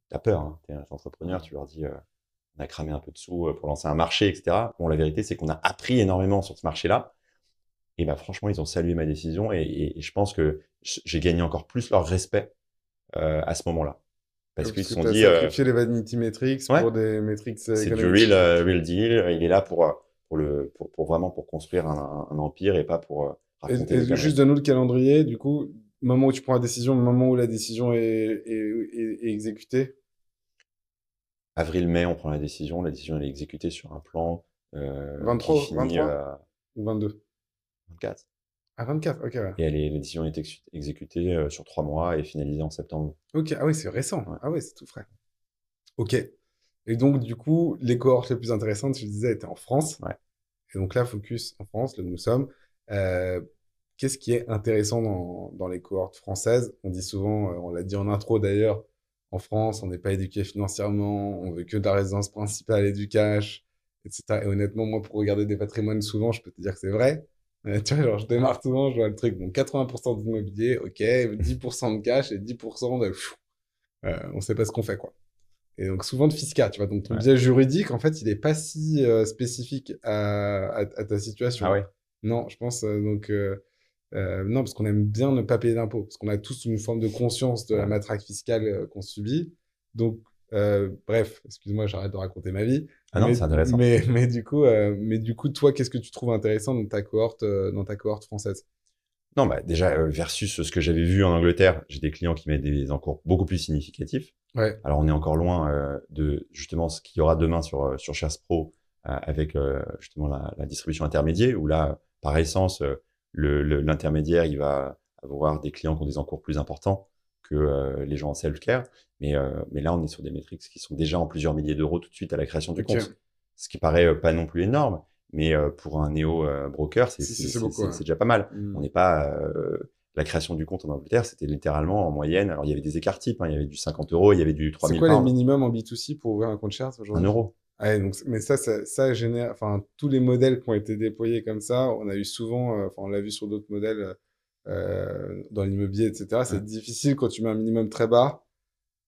T'as peur, hein, t'es un entrepreneur, tu leur dis, on a cramé un peu de sous pour lancer un marché, etc. Bon, la vérité, c'est qu'on a appris énormément sur ce marché-là. Et bah franchement, ils ont salué ma décision et je pense que j'ai gagné encore plus leur respect à ce moment-là. Parce qu'ils se sont t'as dit, sacrifié les vanity metrics ouais, pour des metrics c'est du économiques. real deal. Il est là pour vraiment pour construire un empire et pas pour raconter des Et conneries. juste donne-nous le calendrier, du coup, moment où tu prends la décision, le moment où la décision est exécutée. Avril-mai, on prend la décision. La décision elle est exécutée sur un plan qui 23, finit 23 ou 22? 24. Ah, 24, ok, ouais. Et la décision est exécutée sur 3 mois et finalisée en septembre. Ok, ah oui, c'est récent. Ouais. Ah oui, c'est tout frais. Ok. Et donc, du coup, les cohortes les plus intéressantes, tu le disais, étaient en France. Ouais. Et donc là, focus en France, là où nous sommes. Qu'est-ce qui est intéressant dans les cohortes françaises? On dit souvent, on l'a dit en intro d'ailleurs, en France, on n'est pas éduqué financièrement, on veut que de la résidence principale et du cash, etc. Et honnêtement, moi, pour regarder des patrimoines, souvent, je peux te dire que c'est vrai. Tu vois, genre, je démarre souvent, je vois le truc, bon, 80% d'immobilier, ok, 10% de cash et 10% de... on sait pas ce qu'on fait, quoi. Et donc, souvent de fiscal, tu vois. Donc, ton Ouais. biais juridique, en fait, il est pas si spécifique à ta situation. Ah ouais. Non, je pense, non, parce qu'on aime bien ne pas payer d'impôts, parce qu'on a tous une forme de conscience de la Ouais. matraque fiscale qu'on subit. Donc, bref, excuse-moi, j'arrête de raconter ma vie. Ah non, c'est intéressant. Mais du coup, toi, qu'est-ce que tu trouves intéressant dans ta cohorte française? Non, bah, déjà, versus ce que j'avais vu en Angleterre, j'ai des clients qui mettent des encours beaucoup plus significatifs. Ouais, Alors, on est encore loin de justement ce qu'il y aura demain sur Shares Pro avec justement la distribution intermédiaire, où là, par essence, l'intermédiaire, il va avoir des clients qui ont des encours plus importants que les gens en self-care. Mais là, on est sur des métriques qui sont déjà en plusieurs milliers d'euros tout de suite à la création du ok. compte. Ce qui paraît pas non plus énorme, mais pour un néo-broker, C'est beaucoup, ouais. c'est déjà pas mal. Mm. On n'est pas... la création du compte en Angleterre, c'était littéralement en moyenne. Alors, il y avait des écarts types, hein, il y avait du 50 euros, il y avait du C'est 3000 quoi les pounds, minimums en B2C pour ouvrir un compte Shares 1 aujourd'hui? euro. Ouais, donc, mais ça génère, enfin, tous les modèles qui ont été déployés comme ça, on a eu souvent, enfin, on l'a vu sur d'autres modèles dans l'immobilier, etc. C'est Ouais. difficile quand tu mets un minimum très bas.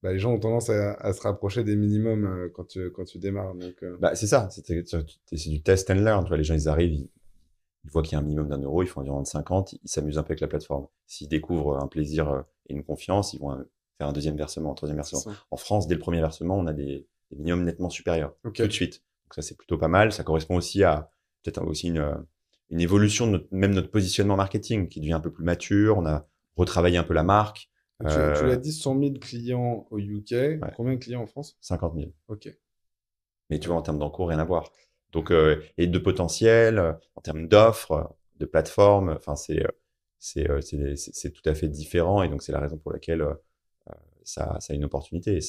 Bah, les gens ont tendance à se rapprocher des minimums quand tu démarres. Donc, Bah, c'est ça, c'est du test and learn. Tu vois, les gens, ils arrivent, ils voient qu'il y a un minimum d'1 euro, ils font environ 50, ils s'amusent un peu avec la plateforme. S'ils découvrent un plaisir et une confiance, ils vont faire un deuxième versement, un troisième c'est versement. ça. En France, dès le premier versement, on a des minimums nettement supérieurs, Ok. tout de suite. Donc ça, c'est plutôt pas mal. Ça correspond aussi à peut-être aussi une évolution de même notre positionnement marketing qui devient un peu plus mature. On a retravaillé un peu la marque. Tu l'as dit, 100 000 clients au UK. Ouais. Combien de clients en France? 50 000. Ok. Mais tu vois, en termes d'encours, rien à voir. Donc, et de potentiel, en termes d'offres, de plateformes, enfin, c'est tout à fait différent. Et donc, c'est la raison pour laquelle ça a une opportunité.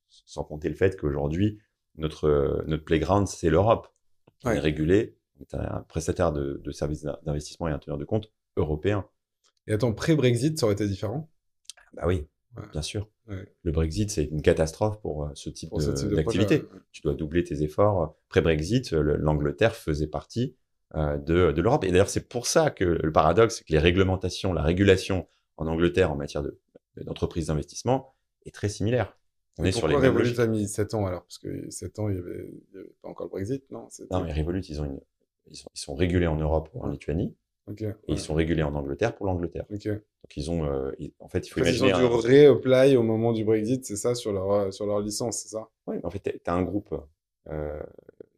Sans compter le fait qu'aujourd'hui, notre playground, c'est l'Europe. On Ouais. est régulé. On est un prestataire de services d'investissement et un teneur de compte européen. Et attends, pré-Brexit, ça aurait été différent? Bah oui, Ouais. bien sûr. Ouais. Le Brexit, c'est une catastrophe pour ce type Pour ce type de d'activité. projet, ouais. Tu dois doubler tes efforts. Pré-Brexit, l'Angleterre faisait partie de l'Europe. Et d'ailleurs, c'est pour ça que le paradoxe, c'est que les réglementations, la régulation en Angleterre en matière d'entreprise d'investissement est très similaire. On Et est sur les pourquoi mêmes Revolut logiques. a mis 7 ans alors? Parce que 7 ans, il y avait pas encore le Brexit, non? Non, mais Revolut, ils sont régulés en Europe, en Ouais. Lituanie, Ok. et Ouais. ils sont régulés en Angleterre pour l'Angleterre. Ok. Donc, ils ont, en fait, il faut En fait, ils imaginer ont dû réapply au moment du Brexit, c'est ça, sur leur licence, c'est ça? Ouais, en fait, tu as un groupe,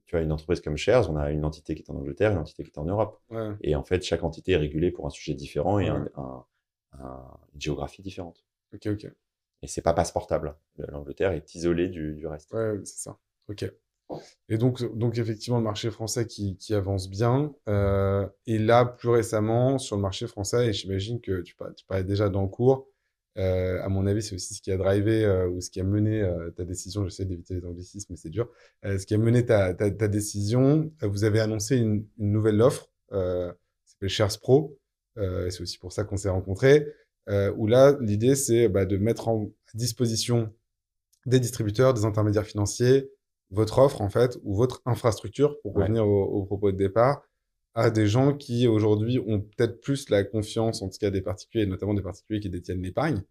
tu as une entreprise comme Shares, on a une entité qui est en Angleterre, une entité qui est en Europe. Ouais. Et en fait, chaque entité est régulée pour un sujet différent et Ouais. une géographie différente. Ok, ok. Et c'est pas passeportable. L'Angleterre est isolée du reste. Ouais, c'est ça. Ok. Et donc effectivement, le marché français qui avance bien. Et là, plus récemment, sur le marché français, et j'imagine que tu parlais déjà dans le cours, à mon avis, c'est aussi ce qui a drivé ou ce qui a mené ta décision. J'essaie d'éviter les anglicismes, mais c'est dur. Ce qui a mené ta décision, vous avez annoncé une nouvelle offre, qui s'appelle Shares Pro. Et c'est aussi pour ça qu'on s'est rencontrés. Où là, l'idée, c'est de mettre à disposition des distributeurs, des intermédiaires financiers, votre offre, en fait, ou votre infrastructure, pour Ouais. revenir au propos de départ, à des gens qui, aujourd'hui, ont peut-être plus la confiance, en tout cas des particuliers, notamment des particuliers qui détiennent l'épargne,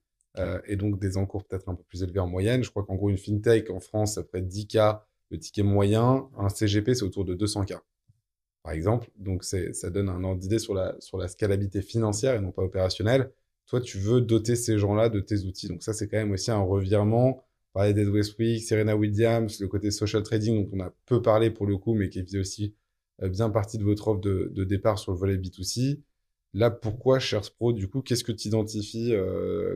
et donc des encours peut-être un peu plus élevés en moyenne. Je crois qu'en gros, une fintech en France, ça ferait 10K le ticket moyen. Un CGP, c'est autour de 200K, par exemple. Donc, ça donne un ordre d'idée sur la scalabilité financière et non pas opérationnelle. Toi, tu veux doter ces gens-là de tes outils. Donc, ça, c'est quand même aussi un revirement. Parler d'Ed Westwick, Serena Williams, le côté social trading dont on a peu parlé pour le coup, mais qui faisait aussi bien partie de votre offre de départ sur le volet B2C. Là, pourquoi Shares Pro, du coup, qu'est-ce que tu identifies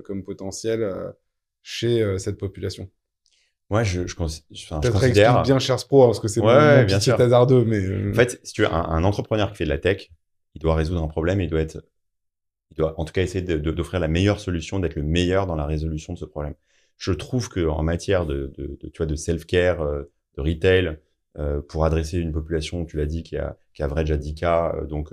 comme potentiel chez cette population? Moi, je Peut-être considère. explique bien Shares Pro, hein, parce que c'est Ouais, mon bien pitch sûr. est hasardeux, mais... En fait, si tu as un entrepreneur qui fait de la tech, il doit résoudre un problème, il doit en tout cas essayer d'offrir la meilleure solution, d'être le meilleur dans la résolution de ce problème. Je trouve qu'en matière tu vois, de self-care, de retail, pour adresser une population, tu l'as dit, qui average à 10K, donc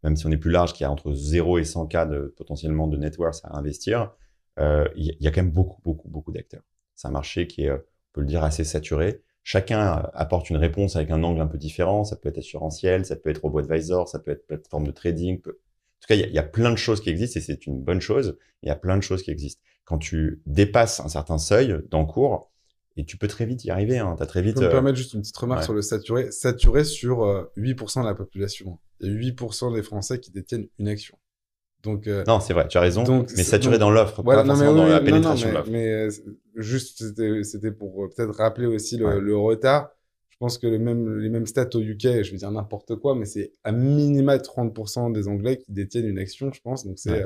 même si on est plus large, qui a entre 0 et 100K potentiellement de net worth à investir, il y a quand même beaucoup d'acteurs. C'est un marché qui est, on peut le dire, assez saturé. chacun apporte une réponse avec un angle un peu différent. Ça peut être assurantiel, ça peut être robo-advisor, ça peut être plateforme de trading. En tout cas, il y a plein de choses qui existent et c'est une bonne chose. Il y a plein de choses qui existent. Quand tu dépasses un certain seuil d'encours, et tu peux très vite y arriver, hein. T'as très Je vite. peux me permettre juste une petite remarque ouais. sur le saturé. Saturé sur 8% de la population. Il y a 8% des Français qui détiennent une action. Donc, Non, c'est vrai, tu as raison, donc, mais saturé dans l'offre, voilà, pas forcément dans la pénétration de non, l'offre. mais juste, c'était pour peut-être rappeler aussi Ouais. le retard. Je pense que les mêmes stats au UK, je vais dire n'importe quoi, mais c'est à minima 30% des Anglais qui détiennent une action, je pense. Donc, c'est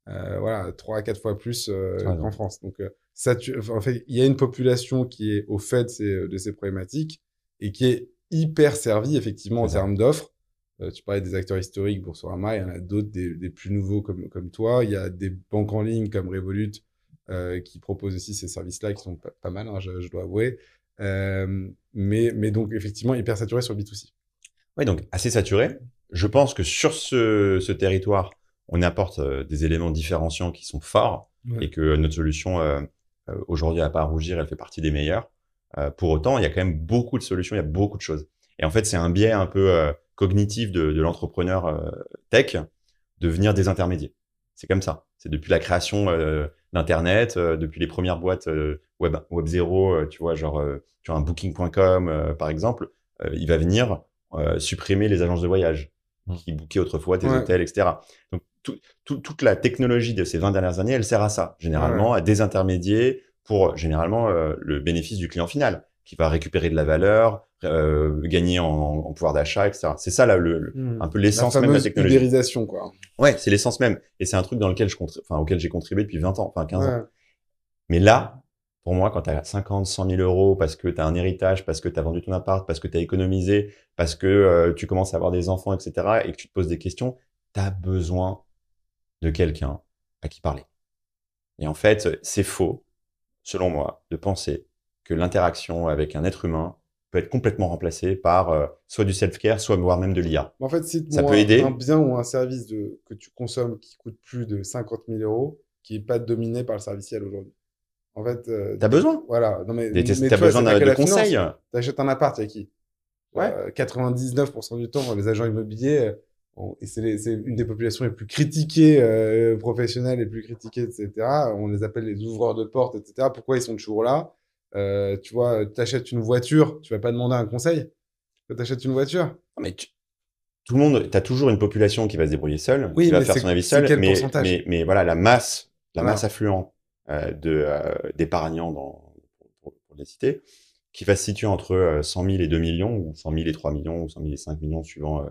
voilà, 3 à 4 fois plus qu'en France. Donc, en fait, il y a une population qui est au fait de ces problématiques et qui est hyper servie, effectivement, en termes d'offres. Tu parlais des acteurs historiques, Boursorama, il y en a d'autres, des plus nouveaux comme toi. Il y a des banques en ligne comme Revolut qui proposent aussi ces services-là qui sont pas mal, hein, je dois avouer. Mais donc, effectivement, hyper saturé sur le B2C. Oui, donc assez saturé. Je pense que sur ce territoire, on apporte des éléments différenciants qui sont forts et que notre solution, aujourd'hui, à pas à rougir, elle fait partie des meilleures. Pour autant, il y a quand même beaucoup de solutions, il y a beaucoup de choses. Et en fait, c'est un biais un peu cognitif de l'entrepreneur tech de venir des intermédiaires. C'est comme ça. C'est depuis la création d'Internet, depuis les premières boîtes web 0, tu vois, genre tu as un booking.com par exemple, il va venir supprimer les agences de voyage qui bookaient autrefois tes hôtels, etc. Donc, toute la technologie de ces 20 dernières années, elle sert à ça, généralement, à désintermédier pour généralement le bénéfice du client final, qui va récupérer de la valeur, gagner en pouvoir d'achat, etc. C'est ça, là, un peu l'essence même de la technologie. La ubérisation, quoi. Ouais, c'est l'essence même. Et c'est un truc dans lequel auquel j'ai contribué depuis 20 ans, enfin 15 ans. Mais là, pour moi, quand tu as 50, 100 000 euros, parce que tu as un héritage, parce que tu as vendu ton appart, parce que tu as économisé, parce que tu commences à avoir des enfants, etc., et que tu te poses des questions, tu as besoin de quelqu'un à qui parler. Et en fait, c'est faux, selon moi, de penser que l'interaction avec un être humain peut être complètement remplacée par soit du self-care, soit voire même de l'IA. En fait, si ça peut aider. Un bien ou un service que tu consommes qui coûte plus de 50 000 euros, qui n'est pas dominé par le serviciel aujourd'hui. En fait, t'as besoin. Voilà. Non, mais t'as besoin de conseils. T'achètes un appart, il y a qui? Ouais. 99% du temps, les agents immobiliers, et c'est une des populations les plus critiquées, professionnelles les plus critiquées, etc. On les appelle les ouvreurs de portes, etc. Pourquoi ils sont toujours là? Tu vois, t'achètes une voiture, tu vas pas demander un conseil quand t'achètes une voiture? Non, mais tout le monde, t'as toujours une population qui va se débrouiller seule, qui va faire son avis seule, mais voilà, la masse affluente d'épargnants pour les citer, qui va se situer entre 100 000 et 2 millions, ou 100 000 et 3 millions, ou 100 000 et 5 millions, suivant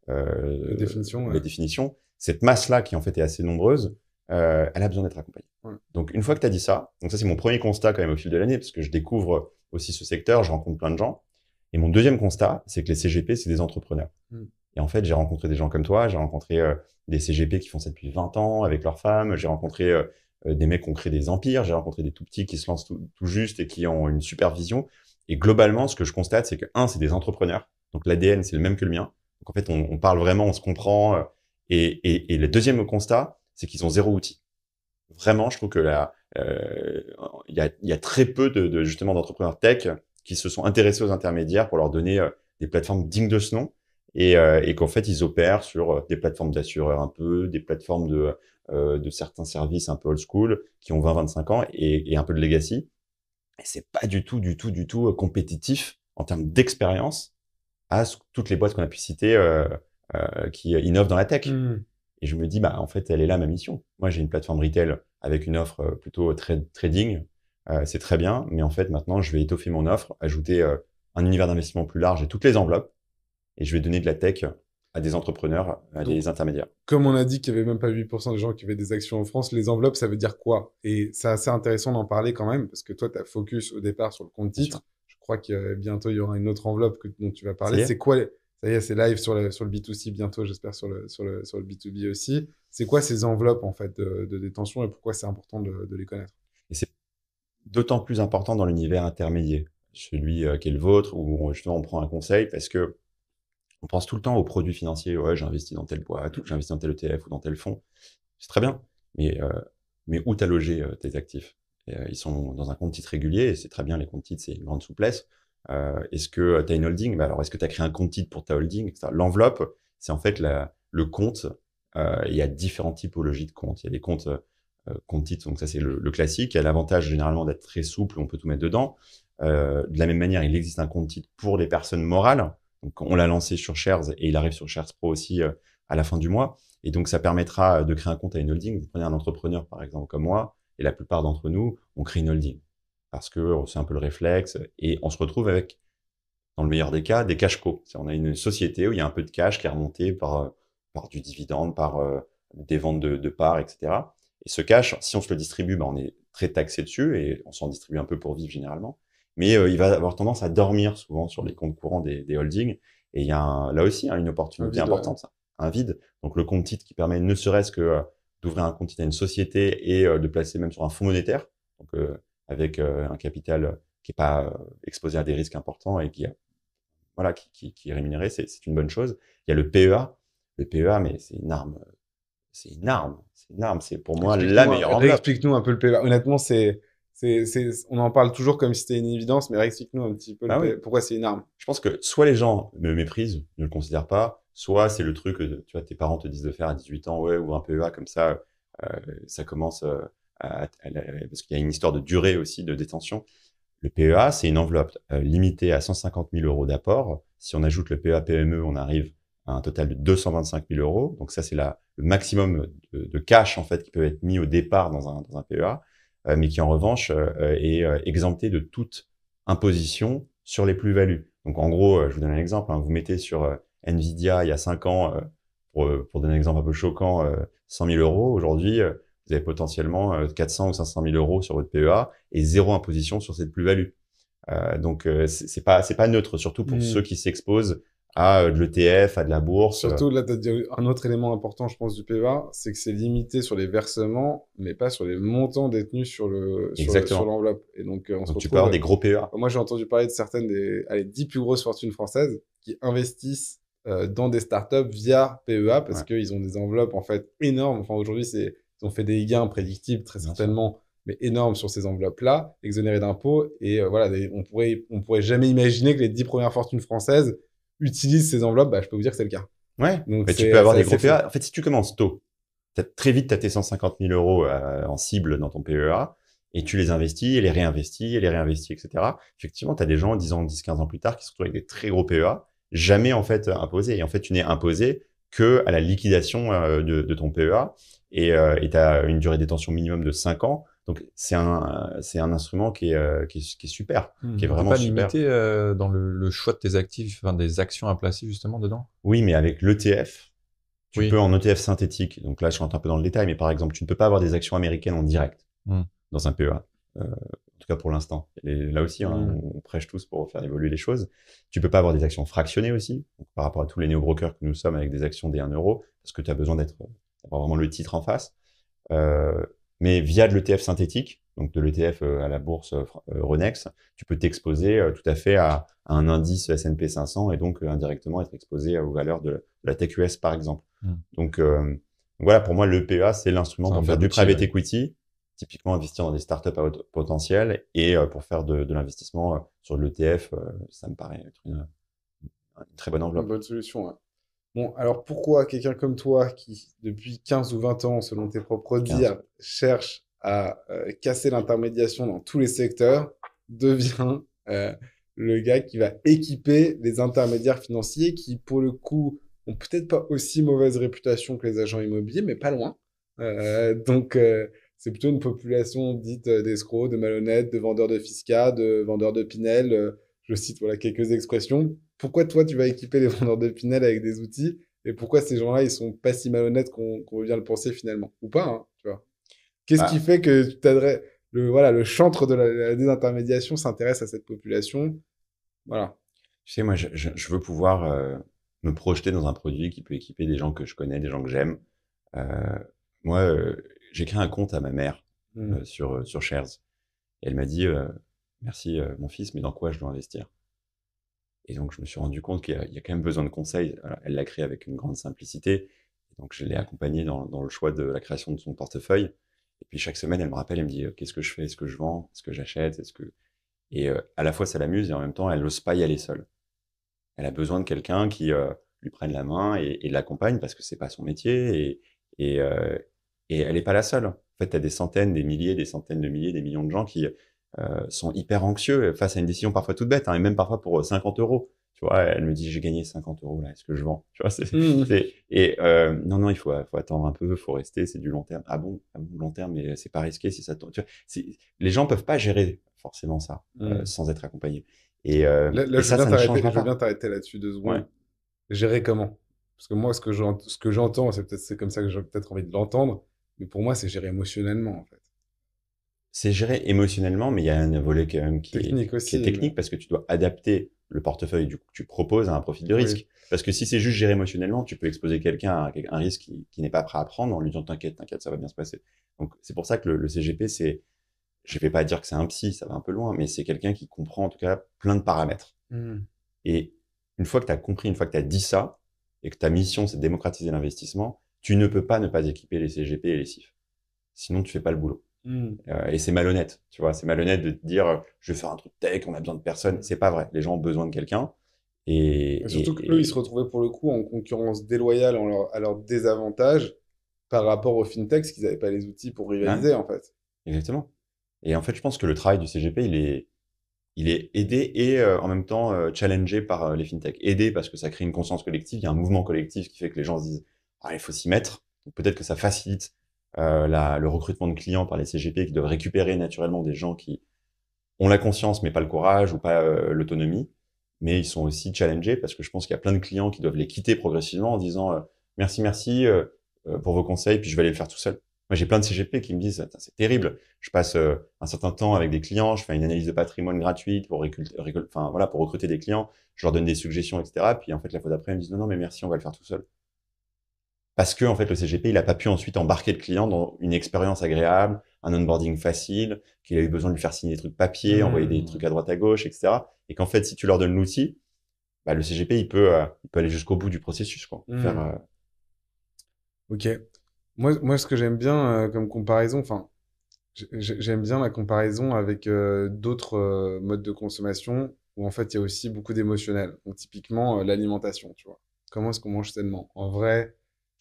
les définitions. Cette masse-là, qui en fait est assez nombreuse, elle a besoin d'être accompagnée. Donc, une fois que tu as dit ça, donc ça c'est mon premier constat quand même au fil de l'année, parce que je découvre aussi ce secteur, je rencontre plein de gens. Et mon deuxième constat, c'est que les CGP, c'est des entrepreneurs. Et en fait, j'ai rencontré des gens comme toi, j'ai rencontré des CGP qui font ça depuis 20 ans avec leurs femmes, j'ai rencontré des mecs qui ont créé des empires, j'ai rencontré des tout petits qui se lancent tout juste et qui ont une super vision. Et globalement, ce que je constate, c'est que, c'est des entrepreneurs. Donc, l'ADN, c'est le même que le mien. Donc, en fait, on parle vraiment, on se comprend. Et le deuxième constat, c'est qu'ils ont zéro outil. Vraiment, je trouve que là, il y a très peu justement d'entrepreneurs tech qui se sont intéressés aux intermédiaires pour leur donner des plateformes dignes de ce nom. Et qu'en fait, ils opèrent sur des plateformes d'assureurs un peu, des plateformes de certains services un peu old school qui ont 20-25 ans et un peu de legacy. Et c'est pas du tout compétitif en termes d'expérience à toutes les boîtes qu'on a pu citer qui innovent dans la tech. Et je me dis, en fait, elle est là ma mission. Moi, j'ai une plateforme retail avec une offre plutôt trading. C'est très bien, mais en fait, maintenant, je vais étoffer mon offre, ajouter un univers d'investissement plus large et toutes les enveloppes. Et je vais donner de la tech à des entrepreneurs, à des intermédiaires. Comme on a dit qu'il n'y avait même pas 8% des gens qui avaient des actions en France, les enveloppes, ça veut dire quoi? Et c'est assez intéressant d'en parler quand même, parce que toi, tu as focus au départ sur le compte titre. Je crois que bientôt, il y aura une autre enveloppe dont tu vas parler. C'est quoi? Ça y est, c'est live sur le B2C bientôt, j'espère sur le B2B aussi. C'est quoi ces enveloppes en fait de détention et pourquoi c'est important de les connaître? Et c'est d'autant plus important dans l'univers intermédiaire, celui qui est le vôtre, où justement on prend un conseil, parce que on pense tout le temps aux produits financiers. Ouais, j'ai investi dans telle boîte, ou j'ai investi dans tel ETF ou dans tel fonds. C'est très bien. Mais où t'as logé tes actifs? Ils sont dans un compte titre régulier, et c'est très bien, les comptes titres, c'est une grande souplesse. Est-ce que tu as une holding? Bah, alors, est-ce que tu as créé un compte titre pour ta holding, etc. L'enveloppe, c'est en fait le compte. Il y a différentes typologies de comptes. Il y a des comptes compte titre, donc ça c'est le classique. Il y a l'avantage généralement d'être très souple, on peut tout mettre dedans. De la même manière, il existe un compte titre pour les personnes morales. Donc, on l'a lancé sur Shares et il arrive sur Shares Pro aussi à la fin du mois. Et donc, ça permettra de créer un compte à une holding. Vous prenez un entrepreneur, par exemple, comme moi, et la plupart d'entre nous, on crée une holding. Parce que c'est un peu le réflexe. Et on se retrouve avec, dans le meilleur des cas, des cash co. On a une société où il y a un peu de cash qui est remonté par du dividende, par des ventes de parts, etc. Et ce cash, si on se le distribue, on est très taxé dessus et on s'en distribue un peu pour vivre généralement. Mais il va avoir tendance à dormir souvent sur les comptes courants des holdings. Et il y a là aussi une opportunité importante, un vide. Donc le compte titre qui permet ne serait-ce que d'ouvrir un compte titre à une société et de placer même sur un fonds monétaire, donc avec un capital qui est pas exposé à des risques importants et qui est rémunéré, c'est une bonne chose. Il y a le PEA. Le PEA, mais c'est une arme. C'est une arme. C'est une arme. C'est pour moi la meilleure enveloppe. Explique-nous un peu le PEA. Honnêtement, on en parle toujours comme si c'était une évidence, mais explique-nous un petit peu pourquoi c'est une arme. Je pense que soit les gens me méprisent, ne le considèrent pas, soit c'est le truc que tu vois, tes parents te disent de faire à 18 ans, ouais, ou un PEA comme ça, ça commence parce qu'il y a une histoire de durée aussi de détention. Le PEA, c'est une enveloppe limitée à 150 000 euros d'apport. Si on ajoute le PEA PME, on arrive à un total de 225 000 euros. Donc ça, c'est le maximum de cash en fait qui peut être mis au départ dans un PEA, mais qui en revanche est exempté de toute imposition sur les plus-values. Donc en gros, je vous donne un exemple. Vous mettez sur Nvidia il y a 5 ans, pour donner un exemple un peu choquant, 100 000 euros. Aujourd'hui, vous avez potentiellement 400 ou 500 000 euros sur votre PEA et zéro imposition sur cette plus-value. Donc c'est pas neutre, surtout pour ceux qui s'exposent à de l'ETF, à de la bourse. Surtout, là, tu as dit un autre élément important, je pense, du PEA, c'est que c'est limité sur les versements, mais pas sur les montants détenus sur l'enveloppe. Et donc, tu peux avoir des gros PEA. Moi, j'ai entendu parler de certaines des 10 plus grosses fortunes françaises qui investissent dans des startups via PEA parce qu'ils ont des enveloppes, en fait, énormes. Enfin, aujourd'hui, ils ont fait des gains prédictibles, très certainement, mais énormes sur ces enveloppes-là, exonérées d'impôts. Et on pourrait jamais imaginer que les 10 premières fortunes françaises utilisent ces enveloppes. Je peux vous dire que c'est le cas. Ouais, donc mais tu peux avoir des gros PEA. En fait, si tu commences tôt, très vite, tu as tes 150 000 euros en cible dans ton PEA et tu les investis et les réinvestis, etc. Effectivement, tu as des gens 10 ans, 10, 15 ans plus tard qui se retrouvent avec des très gros PEA, jamais en fait imposés. Et en fait, tu n'es imposé que à la liquidation de ton PEA et tu as une durée de détention minimum de 5 ans. Donc, c'est un instrument qui est super, qui est vraiment super. Tu n'es pas limité dans le choix de tes actifs, enfin, des actions à placer justement dedans? Oui, mais avec l'ETF, tu peux en ETF synthétique. Donc là, je rentre un peu dans le détail, mais par exemple, tu ne peux pas avoir des actions américaines en direct dans un PEA. En tout cas, pour l'instant. Et là aussi, on prêche tous pour faire évoluer les choses. Tu peux pas avoir des actions fractionnées aussi, donc, par rapport à tous les néo-brokers que nous sommes avec des actions des 1 euro, parce que tu as besoin d'avoir vraiment le titre en face. Mais via de l'ETF synthétique, donc de l'ETF à la bourse Euronext, tu peux t'exposer tout à fait à un indice S&P 500 et donc indirectement être exposé aux valeurs de la TechUS par exemple. Donc voilà, pour moi, le PEA, c'est l'instrument pour faire du private equity, typiquement investir dans des startups à haut potentiel et pour faire de l'investissement sur l'ETF, ça me paraît être une très bonne enveloppe. Une bonne solution, ouais. Bon, alors pourquoi quelqu'un comme toi, qui depuis 15 ou 20 ans, selon tes propres dires, cherche à casser l'intermédiation dans tous les secteurs, devient le gars qui va équiper les intermédiaires financiers qui, pour le coup, ont peut-être pas aussi mauvaise réputation que les agents immobiliers, mais pas loin. Donc, c'est plutôt une population dite d'escrocs, de malhonnêtes, de vendeurs de fisca, de vendeurs de Pinel. Je cite quelques expressions. Pourquoi toi, tu vas équiper les vendeurs de Pinel avec des outils et pourquoi ces gens-là, ils sont pas si malhonnêtes qu'on veut bien le penser finalement? Ou pas, hein, tu vois. Qu'est-ce qui fait que tu t'adresses, le chantre de la désintermédiation s'intéresse à cette population? Voilà. Tu sais, moi, je veux pouvoir me projeter dans un produit qui peut équiper des gens que je connais, des gens que j'aime. Moi, j'ai créé un compte à ma mère sur Shares. Et elle m'a dit, merci mon fils, mais dans quoi je dois investir? Et donc, je me suis rendu compte qu'il y a quand même besoin de conseils. Alors, elle l'a créé avec une grande simplicité. Et donc, je l'ai accompagnée dans le choix de la création de son portefeuille. Et puis, chaque semaine, elle me rappelle, elle me dit, qu'est-ce que je fais? Est-ce que je vends? Est-ce que j'achète? Et à la fois, ça l'amuse et en même temps, elle n'ose pas y aller seule. Elle a besoin de quelqu'un qui lui prenne la main et l'accompagne parce que c'est pas son métier et, euh, et elle n'est pas la seule. En fait, tu as des centaines, des milliers, des centaines de milliers, des millions de gens qui sont hyper anxieux face à une décision parfois toute bête, hein, et même parfois pour 50 euros. Tu vois, elle me dit, j'ai gagné 50 euros, là, est-ce que je vends? Tu vois, non, il faut attendre un peu, il faut rester, c'est du long terme. Ah bon, long terme, mais c'est pas risqué si ça tombe. Tu vois, les gens peuvent pas gérer forcément ça sans être accompagnés. Et ça, ça ne Je changera veux bien pas. t'arrêter là-dessus 2 secondes. Ouais. Gérer comment? Parce que moi, ce que j'entends, c'est comme ça que j'ai peut-être envie de l'entendre, mais pour moi, c'est gérer émotionnellement, en fait. C'est géré émotionnellement, mais il y a un volet quand même Technique qui est aussi, mais technique parce que tu dois adapter le portefeuille que tu proposes à un profil de oui. risque. Parce que si c'est juste géré émotionnellement, tu peux exposer quelqu'un à un risque qui n'est pas prêt à prendre en lui disant t'inquiète, ça va bien se passer. Donc c'est pour ça que le CGP, je vais pas dire que c'est un psy, ça va un peu loin, mais c'est quelqu'un qui comprend en tout cas plein de paramètres. Hmm. Et une fois que tu as compris, une fois que tu as dit ça, et que ta mission c'est de démocratiser l'investissement, tu ne peux pas ne pas équiper les CGP et les CIF. Sinon tu fais pas le boulot. Hmm. Et c'est malhonnête, tu vois, c'est malhonnête de te dire je vais faire un truc tech, on a besoin de personne. C'est pas vrai. Les gens ont besoin de quelqu'un. Et surtout qu'eux, ils se retrouvaient pour le coup en concurrence déloyale à leur désavantage par rapport aux fintechs, parce qu'ils n'avaient pas les outils pour Ouais, rivaliser, en fait. exactement. Et en fait, je pense que le travail du CGP, il est aidé et en même temps challengé par les fintechs. Aidé parce que ça crée une conscience collective, il y a un mouvement collectif qui fait que les gens se disent ah, il faut s'y mettre. Donc, peut-être que ça facilite le recrutement de clients par les CGP qui doivent récupérer naturellement des gens qui ont la conscience mais pas le courage ou pas l'autonomie. Mais ils sont aussi challengés parce que je pense qu'il y a plein de clients qui doivent les quitter progressivement en disant merci pour vos conseils, puis je vais aller le faire tout seul. Moi, j'ai plein de CGP qui me disent c'est terrible. Je passe un certain temps avec des clients, je fais une analyse de patrimoine gratuite pour enfin voilà pour recruter des clients, je leur donne des suggestions, etc. Puis en fait la fois d'après ils me disent non mais merci, on va le faire tout seul. Parce que en fait le CGP il a pas pu ensuite embarquer le client dans une expérience agréable, un onboarding facile, qu'il a eu besoin de lui faire signer des trucs papier, envoyer des trucs à droite à gauche, etc. Et qu'en fait si tu leur donnes l'outil, bah, le CGP il peut aller jusqu'au bout du processus quoi. Ok. Moi, ce que j'aime bien comme comparaison, enfin, j'aime bien la comparaison avec d'autres modes de consommation où en fait il y a aussi beaucoup d'émotionnel. Donc typiquement l'alimentation, tu vois. Comment est-ce qu'on mange sainement? En vrai,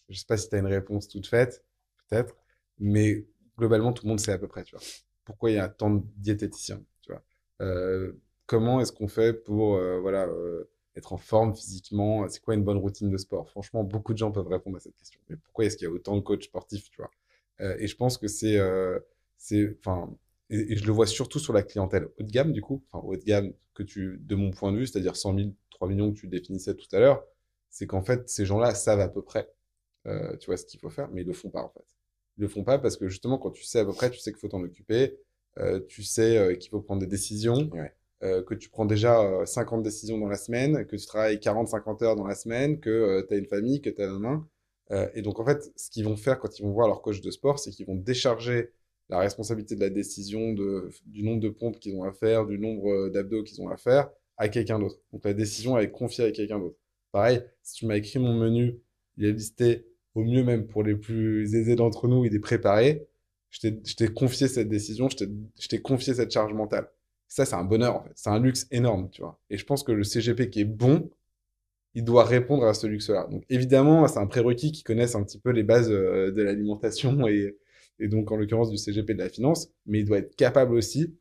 je sais pas si tu as une réponse toute faite, peut-être, mais globalement tout le monde sait à peu près, tu vois. Pourquoi il y a tant de diététiciens, tu vois. Comment est-ce qu'on fait pour voilà, être en forme physiquement? C'est quoi une bonne routine de sport? Franchement, beaucoup de gens peuvent répondre à cette question. Mais pourquoi est-ce qu'il y a autant de coachs sportifs, tu vois? Et je pense que enfin, et je le vois surtout sur la clientèle haut de gamme, du coup, enfin, haut de gamme de mon point de vue, c'est-à-dire 100 000, 3 millions que tu définissais tout à l'heure, c'est qu'en fait, ces gens-là savent à peu près, tu vois, ce qu'il faut faire, mais ils le font pas, en fait. Ils le font pas parce que justement, quand tu sais à peu près, tu sais qu'il faut t'en occuper, tu sais qu'il faut prendre des décisions, Ouais. que tu prends déjà 50 décisions dans la semaine, que tu travailles 40-50 heures dans la semaine, que tu as une famille, que tu as un main. Et donc, en fait, ce qu'ils vont faire quand ils vont voir leur coach de sport, c'est qu'ils vont décharger la responsabilité de la décision, du nombre de pompes qu'ils ont à faire, du nombre d'abdos qu'ils ont à faire, à quelqu'un d'autre. Donc la décision, elle est confiée à quelqu'un d'autre. Pareil, si tu m'as écrit mon menu, il est listé, au mieux même pour les plus aisés d'entre nous, il est préparé. Je t'ai confié cette décision, je t'ai confié cette charge mentale. Ça, c'est un bonheur, en fait. C'est un luxe énorme, tu vois. Et je pense que le CGP qui est bon, il doit répondre à ce luxe-là. Donc évidemment, c'est un prérequis qu'ils connaissent un petit peu les bases de l'alimentation et donc en l'occurrence du CGP de la finance, mais il doit être capable aussi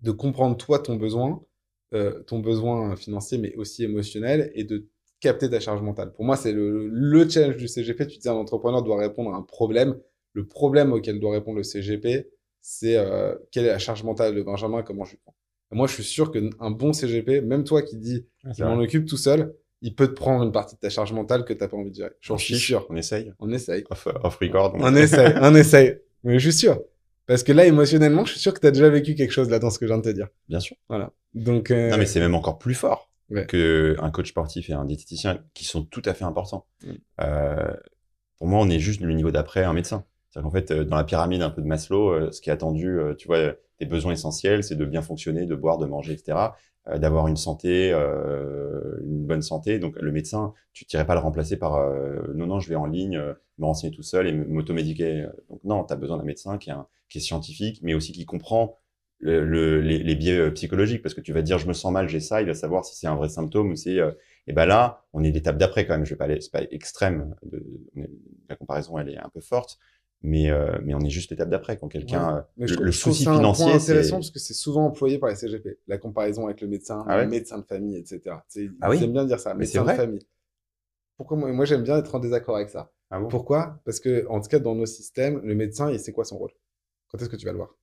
de comprendre toi ton besoin financier, mais aussi émotionnel, et de capter ta charge mentale. Pour moi, c'est le challenge du CGP. Tu dis un entrepreneur doit répondre à un problème. Le problème auquel doit répondre le CGP, c'est quelle est la charge mentale de Benjamin, comment je lui prends. Et moi, je suis sûr qu'un bon CGP, même toi qui dis Ouais, je c'est m'en vrai. occupe tout seul, il peut te prendre une partie de ta charge mentale que tu n'as pas envie de gérer. On J'en suis chiche, sûr. on essaye. On essaye. Off record, on On essaye. essaye, on essaye. Mais je suis sûr. Parce que là, émotionnellement, je suis sûr que tu as déjà vécu quelque chose là dans ce que je viens de te dire. Bien sûr. Voilà. Donc, Non, mais c'est même encore plus fort ouais. qu'un coach sportif et un diététicien qui sont tout à fait importants. Mm. Pour moi, on est juste le niveau d'après un médecin. C'est-à-dire qu'en fait, dans la pyramide un peu de Maslow, ce qui est attendu, tu vois, tes besoins essentiels, c'est de bien fonctionner, de boire, de manger, etc., d'avoir une santé, une bonne santé. Donc, le médecin, tu n'irais pas le remplacer par non, je vais en ligne, me renseigner tout seul et m'automédiquer. Donc, non, tu as besoin d'un médecin qui est scientifique, mais aussi qui comprend les biais psychologiques, parce que tu vas dire je me sens mal, j'ai ça, il va savoir si c'est un vrai symptôme ou c'est et ben là on est l'étape d'après quand même. Je vais pas aller, c'est pas extrême, la comparaison elle est un peu forte, mais on est juste l'étape d'après quand quelqu'un Mais le je trouve souci ça un point financier intéressant c'est parce que c'est souvent employé par les CGP, la comparaison avec le médecin, ah le ouais médecin de famille, etc. ah Ils oui aiment bien dire ça, mais c'est médecin de vrai famille. Pourquoi moi j'aime bien être en désaccord avec ça. ah bon Pourquoi? Parce que, en tout cas, dans nos systèmes, le médecin, c'est quoi son rôle? Quand est-ce que tu vas le voir?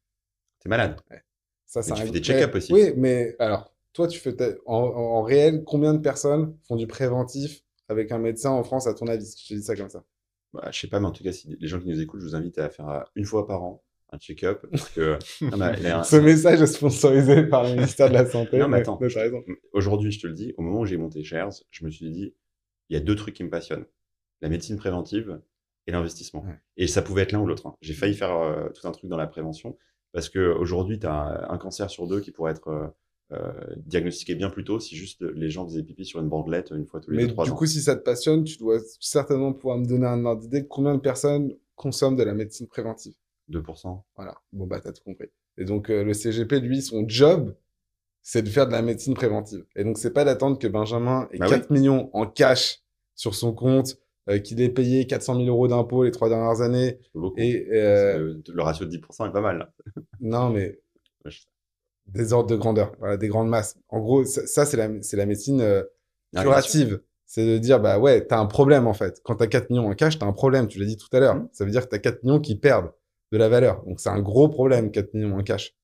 t'es malade Ouais. Ça, mais c'est tu un... fais des check-up aussi Oui, mais alors, toi, tu fais en réel, combien de personnes font du préventif avec un médecin en France, à ton avis, si je te dis ça comme ça? bah, je sais pas mais en tout cas si les gens qui nous écoutent je vous invite à faire une fois par an un check-up parce que non, mais, Ce message est sponsorisé par le ministère de la Santé, non, mais mais attends, t'as raison. aujourd'hui, je te le dis, au moment où j'ai monté Shares, je me suis dit, il y a deux trucs qui me passionnent. La médecine préventive et l'investissement. Ouais. Et ça pouvait être l'un ou l'autre. Hein. J'ai failli faire tout un truc dans la prévention parce que aujourd'hui, tu as un cancer sur deux qui pourrait être diagnostiqué bien plus tôt si juste les gens faisaient pipi sur une bandelette une fois tous les Mais 2-3 du ans. coup, si ça te passionne, tu dois certainement pouvoir me donner un ordre d'idée de combien de personnes consomment de la médecine préventive. 2%. Voilà. Bon, bah, t'as tout compris. Et donc, le CGP, lui, son job, c'est de faire de la médecine préventive. Et donc, c'est pas d'attendre que Benjamin ait Bah 4 millions en cash sur son compte, qu'il ait payé 400 000 euros d'impôts les 3 dernières années. C'est pas beaucoup. Et, Le ratio de 10% est pas mal. Là. non, mais Ouais, des ordres de grandeur, voilà, des grandes masses. En gros, ça c'est la médecine bien sûr. curative. C'est de dire, bah ouais, t'as un problème en fait. Quand t'as 4 millions en cash, t'as un problème, tu l'as dit tout à l'heure. Ça veut dire que t'as 4 millions qui perdent de la valeur. Donc c'est un gros problème, 4 millions en cash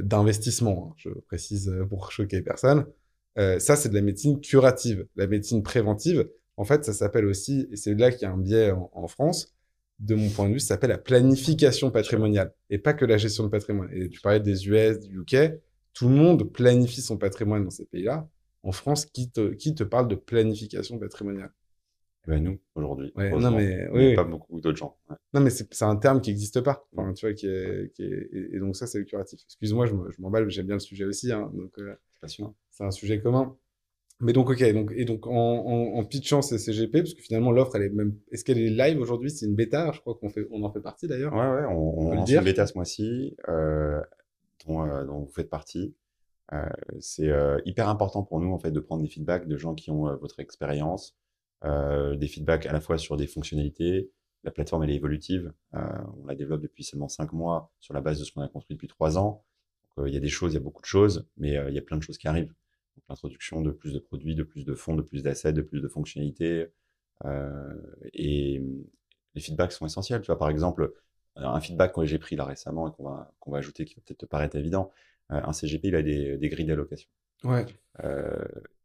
d'investissement, hein, je précise pour choquer personne. Ça, c'est de la médecine curative. La médecine préventive, en fait, ça s'appelle aussi, et c'est là qu'il y a un biais en France, de mon point de vue, ça s'appelle la planification patrimoniale et pas que la gestion de patrimoine. Et tu parlais des US, du UK, tout le monde planifie son patrimoine dans ces pays-là. En France, qui te parle de planification patrimoniale? Eh ben nous, aujourd'hui, Ouais, non, heureusement, mais, mais oui, pas oui. beaucoup d'autres gens. Ouais. Non, mais c'est un terme qui n'existe pas. Enfin, tu vois, et donc ça, c'est le curatif. Excuse-moi, je m'emballe, j'aime bien le sujet aussi. Hein, donc, C'est passionnant. c'est un sujet commun. Mais donc, ok, donc en pitchant ces CGP, parce que finalement, l'offre, elle est même. Est-ce qu'elle est live aujourd'hui? C'est une bêta, je crois on en fait partie d'ailleurs. Ouais, ouais, On peut le lance dire. une bêta ce mois-ci, dont vous faites partie. C'est hyper important pour nous en fait de prendre des feedbacks de gens qui ont votre expérience, des feedbacks à la fois sur des fonctionnalités. La plateforme elle est évolutive, on la développe depuis seulement 5 mois sur la base de ce qu'on a construit depuis 3 ans. Donc, il y a des choses, il y a beaucoup de choses, mais il y a plein de choses qui arrivent. Donc, l'introduction de plus de produits, de plus de fonds, de plus d'assets, de plus de fonctionnalités, et les feedbacks sont essentiels. Tu vois, par exemple, un feedback que j'ai pris là récemment et qu'on va ajouter, qui va peut-être te paraître évident, un CGP, il a des grilles d'allocation. Ouais.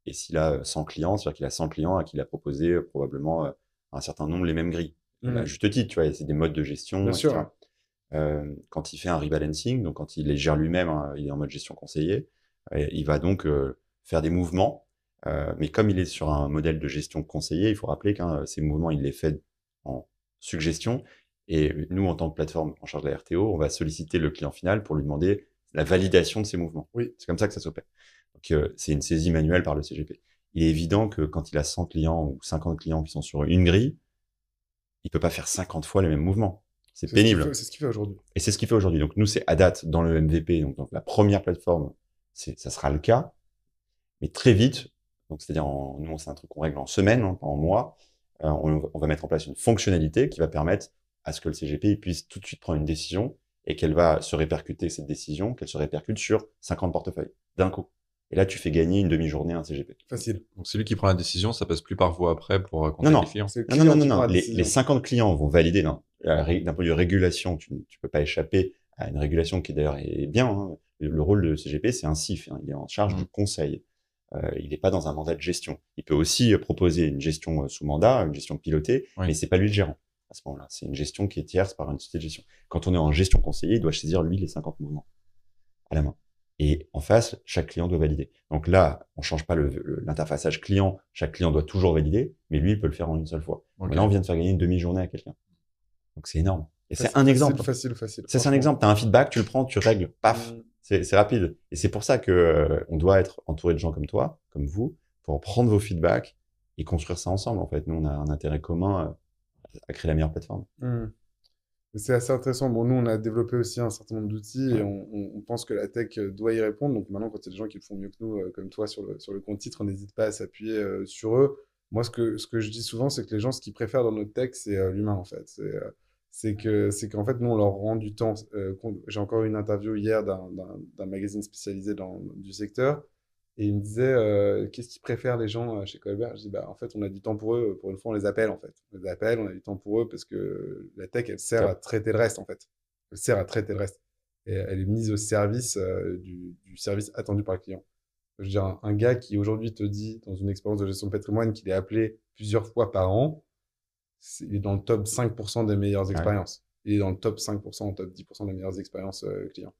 Et s'il a 100 clients, c'est-à-dire qu'il a 100 clients à qui il a proposé probablement un certain nombre les mêmes grilles. À juste titre, tu vois, c'est des modes de gestion, Bien etc. sûr. Quand il fait un rebalancing, donc quand il les gère lui-même, hein, il est en mode gestion conseillée, il va donc faire des mouvements. Mais comme il est sur un modèle de gestion conseillée, il faut rappeler que ces mouvements, il les fait en suggestion. Et nous, en tant que plateforme en charge de la RTO, on va solliciter le client final pour lui demander la validation de ces mouvements. Oui. C'est comme ça que ça s'opère. Donc, c'est une saisie manuelle par le CGP. Il est évident que quand il a 100 clients ou 50 clients qui sont sur une grille, il peut pas faire 50 fois les mêmes mouvements. C'est pénible. C'est ce qu'il fait aujourd'hui. Et c'est ce qu'il fait aujourd'hui. Donc, nous, c'est à date, dans le MVP, donc la première plateforme, ça sera le cas. Mais très vite, donc c'est-à-dire, nous, c'est un truc qu'on règle en semaines, hein, pas en mois, on va mettre en place une fonctionnalité qui va permettre à ce que le CGP puisse tout de suite prendre une décision et qu'elle va se répercuter, cette décision, qu'elle se répercute sur 50 portefeuilles d'un coup. Et là, tu fais gagner une demi-journée à un CGP. Facile. Donc, celui qui prend la décision, ça passe plus par vous après pour contacter les clients. C'est le client qui prend la décision. Les 50 clients vont valider. D'un point de vue régulation, tu peux pas échapper à une régulation qui d'ailleurs est bien. Hein. Le rôle de CGP, c'est un CIF. Hein. Il est en charge du conseil. Il n'est pas dans un mandat de gestion. Il peut aussi proposer une gestion sous mandat, une gestion pilotée, mais c'est pas lui le gérant. À ce moment-là, c'est une gestion qui est tierce par une société de gestion. Quand on est en gestion conseillée, il doit saisir lui les 50 mouvements à la main. Et en face, chaque client doit valider. Donc là, on change pas l'interfaçage client. Chaque client doit toujours valider, mais lui, il peut le faire en une seule fois. Okay. Là, on vient de faire gagner une demi-journée à quelqu'un. Donc c'est énorme. Et c'est un exemple. Facile. C'est un exemple. Tu as un feedback, tu le prends, tu règles, paf. C'est rapide. Et c'est pour ça que on doit être entouré de gens comme toi, comme vous, pour prendre vos feedbacks et construire ça ensemble. En fait, nous, on a un intérêt commun à créer la meilleure plateforme. C'est assez intéressant. Bon, nous, on a développé aussi un certain nombre d'outils et Ouais. on pense que la tech doit y répondre. Donc maintenant, quand il y a des gens qui le font mieux que nous, comme toi, sur le compte titre, on n'hésite pas à s'appuyer sur eux. Moi, ce que je dis souvent, c'est que les gens, ce qu'ils préfèrent dans notre tech, c'est l'humain, en fait. C'est qu'en fait, nous, on leur rend du temps. J'ai encore eu une interview hier d'un magazine spécialisé du secteur. Et il me disait, qu'est-ce qu'ils préfèrent les gens chez Colbert? Je dis, bah, en fait, on a du temps pour eux. Pour une fois, on les appelle, en fait. On les appelle, on a du temps pour eux parce que la tech, elle sert à Top. traiter le reste, en fait. Elle sert à traiter le reste. Et elle est mise au service du service attendu par le client. Je veux dire, un gars qui aujourd'hui te dit, dans une expérience de gestion de patrimoine, qu'il est appelé plusieurs fois par an, il est dans le top 5% des meilleures Ouais. expériences. Il est dans le top 5%, top 10% des meilleures expériences clients.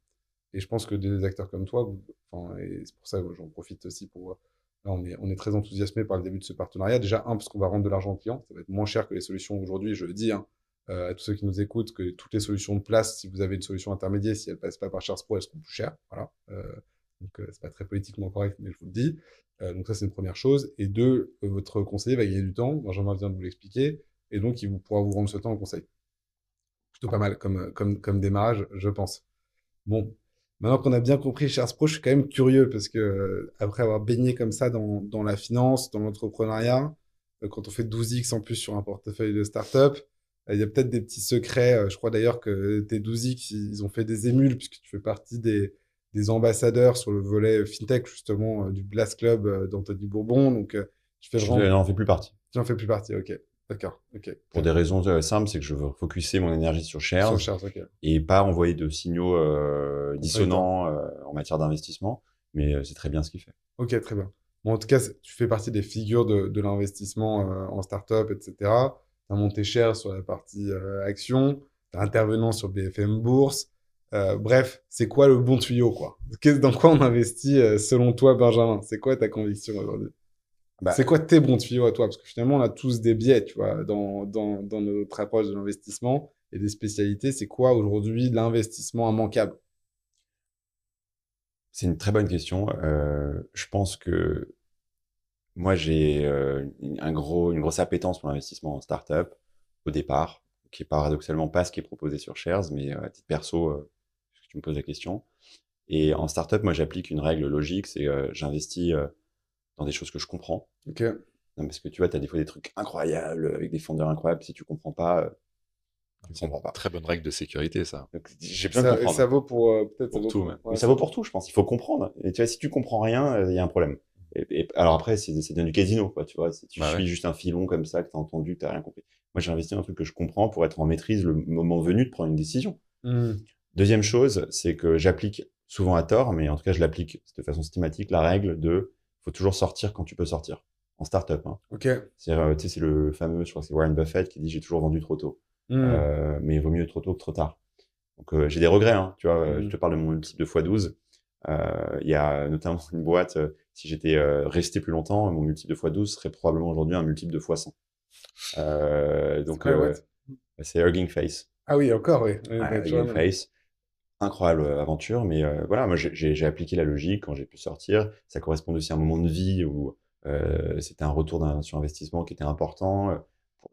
Et je pense que des acteurs comme toi, enfin, et c'est pour ça que j'en profite aussi pour. Là, on est très enthousiasmé par le début de ce partenariat. Déjà, parce qu'on va rendre de l'argent aux clients. Ça va être moins cher que les solutions aujourd'hui. Je le dis à tous ceux qui nous écoutent que toutes les solutions de place, si vous avez une solution intermédiaire, si elles ne passent pas par Charles Pro, elles seront plus chères. Voilà. Donc, c'est pas très politiquement correct, mais je vous le dis. Donc, ça, c'est une première chose. Et deux, votre conseiller va gagner du temps. Benjamin vient de vous l'expliquer. Et donc, pourra vous rendre ce temps au conseil. Plutôt pas mal comme démarrage, je pense. Bon, maintenant qu'on a bien compris Charles Pro, je suis quand même curieux parce que après avoir baigné comme ça dans la finance, dans l'entrepreneuriat, quand on fait 12x en plus sur un portefeuille de start-up, il y a peut-être des petits secrets. Je crois d'ailleurs que tes 12x, ils ont fait des émules puisque tu fais partie des ambassadeurs sur le volet fintech justement du Blast Club d'Anthony Bourbon. Donc, tu fais Je vraiment, n'en fais plus partie. tu n'en fais plus partie. Ok, d'accord. Ok. Pour des raisons simples, c'est que je veux focuser mon énergie sur Sur shares Charles, ok. et pas envoyer de signaux Contradictoire. dissonants en matière d'investissement. Mais c'est très bien ce qu'il fait. Ok, très bien. Bon, en tout cas, tu fais partie des figures de l'investissement en start-up, etc. Tu as monté cher sur la partie action, tu es intervenant sur BFM Bourse. Bref, c'est quoi le bon tuyau, quoi? Dans quoi on investit selon toi, Benjamin? C'est quoi ta conviction aujourd'hui? Bah, C'est quoi tes bons tuyaux à toi? Parce que finalement, on a tous des biais, tu vois, dans notre approche de l'investissement et des spécialités. C'est quoi aujourd'hui l'investissement immanquable? c'est une très bonne question. Je pense que moi, j'ai une grosse appétence pour l'investissement en startup au départ, qui est paradoxalement pas ce qui est proposé sur Shares, mais à titre perso, parce que tu me poses la question. Et en startup, moi, j'applique une règle logique, c'est j'investis dans des choses que je comprends. Ok. Non, parce que tu vois, tu as des fois des trucs incroyables, avec des fondeurs incroyables. Si tu comprends pas, tu C'est comprends une pas. très bonne règle de sécurité, ça. Donc, j'ai besoin de Et comprendre. ça vaut pour peut-être ça Pour vaut tout, pour- même. ouais, Mais ça vaut pour tout, je pense. Il faut comprendre. Et tu vois, si tu comprends rien, il y a un problème. Alors après, c'est bien du casino, quoi, tu vois. Si tu Bah ouais. suis juste un filon comme ça, que tu as entendu, que tu rien compris. Moi, j'ai investi dans un truc que je comprends pour être en maîtrise le moment venu de prendre une décision. Hmm. Deuxième chose, c'est que j'applique souvent à tort, mais en tout cas, je l'applique de façon systématique, la règle de faut toujours sortir quand tu peux sortir. En startup, hein. Ok. Tu sais, c'est le fameux, je crois que c'est Warren Buffett qui dit j'ai toujours vendu trop tôt. Hmm. Mais il vaut mieux trop tôt que trop tard. Donc, j'ai des regrets, hein, tu vois. Je Mhm. te parle de mon multiple de x12. Il y a notamment une boîte, si j'étais resté plus longtemps, mon multiple de x12 serait probablement aujourd'hui un multiple de x100. Donc, quoi la boîte? c'est Hugging Face. Ah oui, encore, oui. Ouais, Tu vois, Hugging Face. Incroyable aventure, mais voilà, moi j'ai appliqué la logique quand j'ai pu sortir. Ça correspond aussi à un moment de vie où c'était un retour sur investissement qui était important.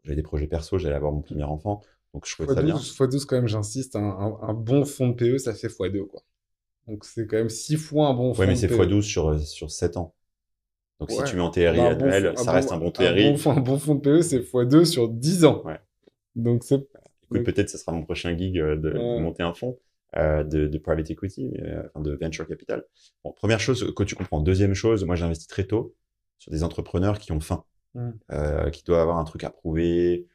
J'avais des projets perso, j'allais avoir mon premier enfant, donc je trouvais ça bien. x12, quand même, j'insiste, un bon fonds de PE, ça fait x2, quoi. Donc, c'est quand même 6 fois un bon Ouais, fonds mais de c'est PE. x12 sur 7 ans. Donc si Ouais. tu mets en TRI Bah, annuel, ça reste un bon TRI. un bon fonds de PE, c'est x2 sur 10 ans. Ouais. Donc, c'est. Écoute, donc, peut-être ce sera mon prochain gig de monter un fonds de private equity, enfin de venture capital. Bon, première chose que tu comprends. Deuxième chose, moi j'ai investi très tôt sur des entrepreneurs qui ont faim, qui doivent avoir un truc à prouver,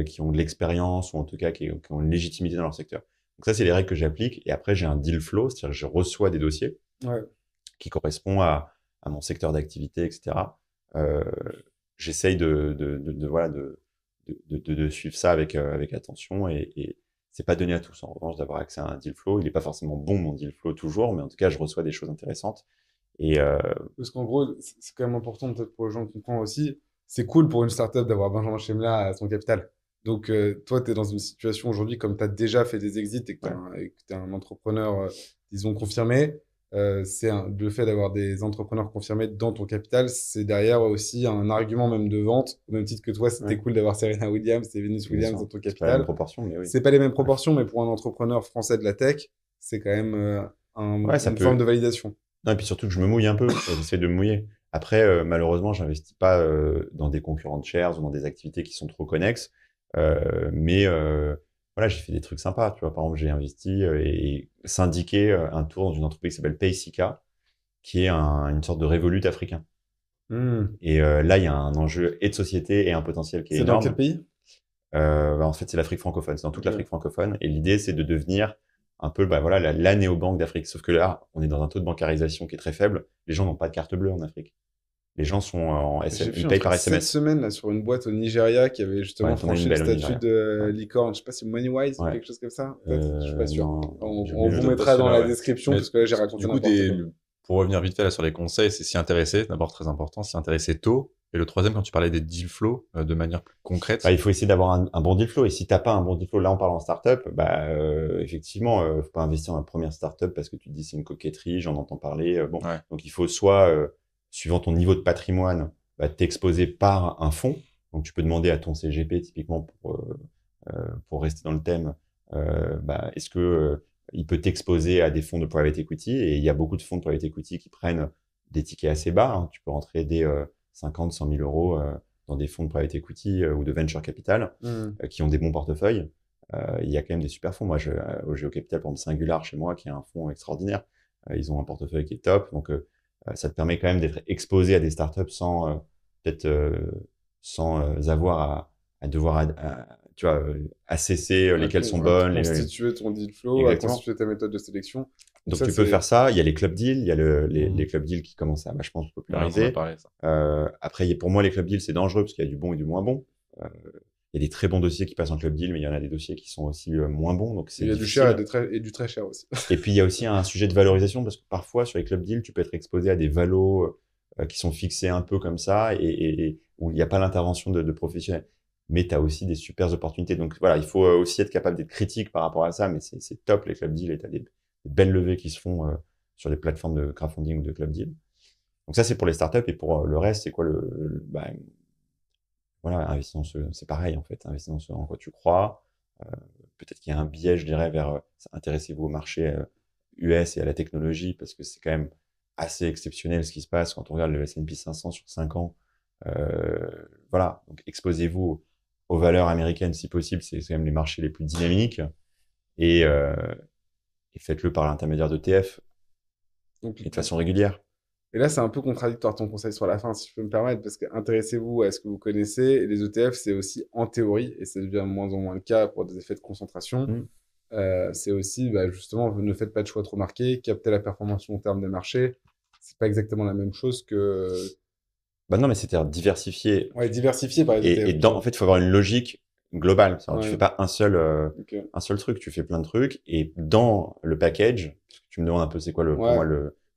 qui ont de l'expérience ou en tout cas qui ont une légitimité dans leur secteur. Donc ça, c'est les règles que j'applique. Et après, j'ai un deal flow, c'est-à-dire que je reçois des dossiers ouais. qui correspondent à mon secteur d'activité, etc. J'essaye voilà, de suivre ça avec attention et c'est pas donné à tous, en revanche, d'avoir accès à un deal flow. Il est pas forcément bon, mon deal flow, toujours, mais en tout cas, je reçois des choses intéressantes. Et Parce qu'en gros, c'est quand même important, peut-être pour les gens qui comprennent aussi. C'est cool pour une startup d'avoir Benjamin Chemla à son capital. Donc, toi, tu es dans une situation aujourd'hui, comme tu as déjà fait des exits et que tu ouais. es, un entrepreneur, disons, confirmé. le fait d'avoir des entrepreneurs confirmés dans ton capital, c'est derrière aussi un argument même de vente. Au même titre que toi, c'était cool d'avoir Serena Williams et Venus Williams dans ton C'est pas la même capital. proportion, mais oui. C'est pas les mêmes proportions, mais pour un entrepreneur français de la tech, c'est quand même une forme de validation. Non, et puis surtout que je me mouille un peu, j'essaie de me mouiller. Après, malheureusement, j'investis pas dans des concurrents de shares ou dans des activités qui sont trop connexes. Mais voilà, j'ai fait des trucs sympas. Tu vois, par exemple, j'ai investi et syndiqué un tour dans une entreprise qui s'appelle Paysika, qui est une sorte de Revolut africain. Et là, il y a un enjeu et de société et un potentiel qui est énorme. C'est dans quel pays? En fait, c'est l'Afrique francophone. C'est dans toute l'Afrique francophone. Et l'idée, c'est de devenir un peu voilà, la néobanque d'Afrique. Sauf que là, on est dans un taux de bancarisation qui est très faible. Les gens n'ont pas de carte bleue en Afrique. Les gens sont en SMS, ils payent par SMS. Cette semaine, là, sur une boîte au Nigeria qui avait justement franchi le statut de licorne, je sais pas si Moneywise ou quelque chose comme ça. Je suis pas sûr. On vous mettra dans la description parce que là, j'ai raconté n'importe quoi. Pour revenir vite fait là sur les conseils, c'est s'y intéresser, d'abord très important, s'y intéresser tôt. Et le troisième, quand tu parlais des deal flow, de manière plus concrète. Il faut essayer d'avoir un bon deal flow. Et si t'as pas un bon deal flow, là on parle en startup, effectivement, faut pas investir dans la première startup parce que tu te dis c'est une coquetterie, j'en entends parler. Donc il faut soit, suivant ton niveau de patrimoine, t'exposer par un fonds. Donc tu peux demander à ton CGP typiquement pour rester dans le thème, est-ce que il peut t'exposer à des fonds de private equity, et il y a beaucoup de fonds de private equity qui prennent des tickets assez bas. Hein. Tu peux rentrer des 50, 100 000 euros dans des fonds de private equity ou de venture capital qui ont des bons portefeuilles. Il y a quand même des super fonds. Moi, au GeoCapital, par exemple, Singular, chez moi, qui est un fonds extraordinaire, ils ont un portefeuille qui est top. Donc, ça te permet quand même d'être exposé à des startups sans avoir à devoir tu vois, assesser lesquelles sont bonnes. Constituer ton deal flow, constituer ta méthode de sélection. Donc ça, tu peux faire ça. Il y a les club deals, il y a les club deals qui commencent à vachement se populariser. Après, pour moi, les club deals, c'est dangereux parce qu'il y a du bon et du moins bon. Il y a des très bons dossiers qui passent en club deal, mais il y en a des dossiers qui sont aussi moins bons. Donc il y a du cher et du très cher aussi. Et puis, il y a aussi un sujet de valorisation parce que parfois, sur les club deals, tu peux être exposé à des valos qui sont fixés un peu comme ça et où il n'y a pas l'intervention de professionnels. Mais tu as aussi des super opportunités. Donc voilà, il faut aussi être capable d'être critique par rapport à ça, mais c'est top les club deals et tu as des belles levées qui se font sur les plateformes de crowdfunding ou de club deal. Donc ça, c'est pour les startups, et pour le reste, c'est quoi voilà, investir c'est pareil en fait, investir en quoi tu crois. Peut-être qu'il y a un biais, je dirais, vers intéressez-vous au marché US et à la technologie, parce que c'est quand même assez exceptionnel ce qui se passe quand on regarde le S&P 500 sur 5 ans. Voilà, donc exposez-vous aux valeurs américaines si possible, c'est quand même les marchés les plus dynamiques, et faites-le par l'intermédiaire d'ETF et de façon régulière. Et là, c'est un peu contradictoire ton conseil sur la fin, si je peux me permettre, parce que intéressez-vous à ce que vous connaissez, et les ETF, c'est aussi en théorie, et ça devient de moins en moins le cas pour des effets de concentration. C'est aussi, justement, ne faites pas de choix trop marqués, captez la performance long terme des marchés. C'est pas exactement la même chose que... non, mais c'est-à-dire diversifier. Ouais, diversifier par les ETF. Et en fait, il faut avoir une logique globale. Tu fais pas un seul truc, tu fais plein de trucs, et dans le package, parce que tu me demandes un peu c'est quoi pour moi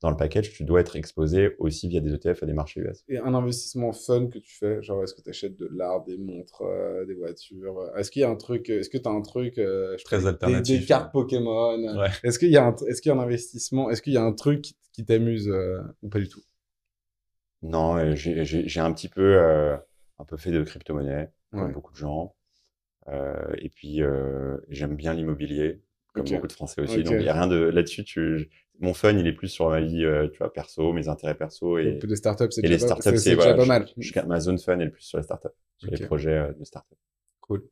dans le package, tu dois être exposé aussi via des ETF à des marchés US. Et un investissement fun que tu fais, genre est-ce que tu achètes de l'art, des montres, des voitures, est-ce qu'il y a un truc, est-ce que tu as un truc très alternatif, des cartes Pokémon, est-ce qu'il y a un investissement, est-ce qu'il y a un truc qui t'amuse ou pas du tout? Non, j'ai un peu fait de crypto-monnaie comme beaucoup de gens. Et puis j'aime bien l'immobilier, comme beaucoup de Français aussi. Donc il y a rien de là-dessus. Mon fun, il est plus sur ma vie, tu vois, perso, mes intérêts perso, et les startups, c'est déjà pas mal. Ma zone fun est plus sur les startups, sur les projets de startups. Cool.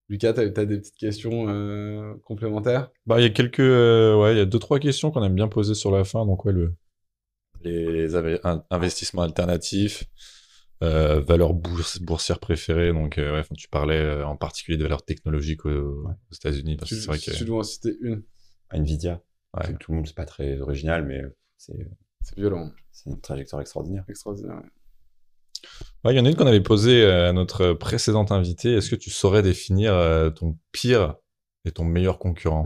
Lucas, t'as des petites questions complémentaires? Il y a quelques, il y a 2-3 questions qu'on aime bien poser sur la fin. Donc les investissements alternatifs. Valeurs boursières préférées, donc tu parlais en particulier de valeurs technologiques aux États-Unis. Parce que c'est vrai que tu dois en citer une. Nvidia. Tout le monde, c'est pas très original, mais c'est violent. C'est une trajectoire extraordinaire. Il y en a une qu'on avait posée à notre précédente invité. Est-ce que tu saurais définir ton pire et ton meilleur concurrent?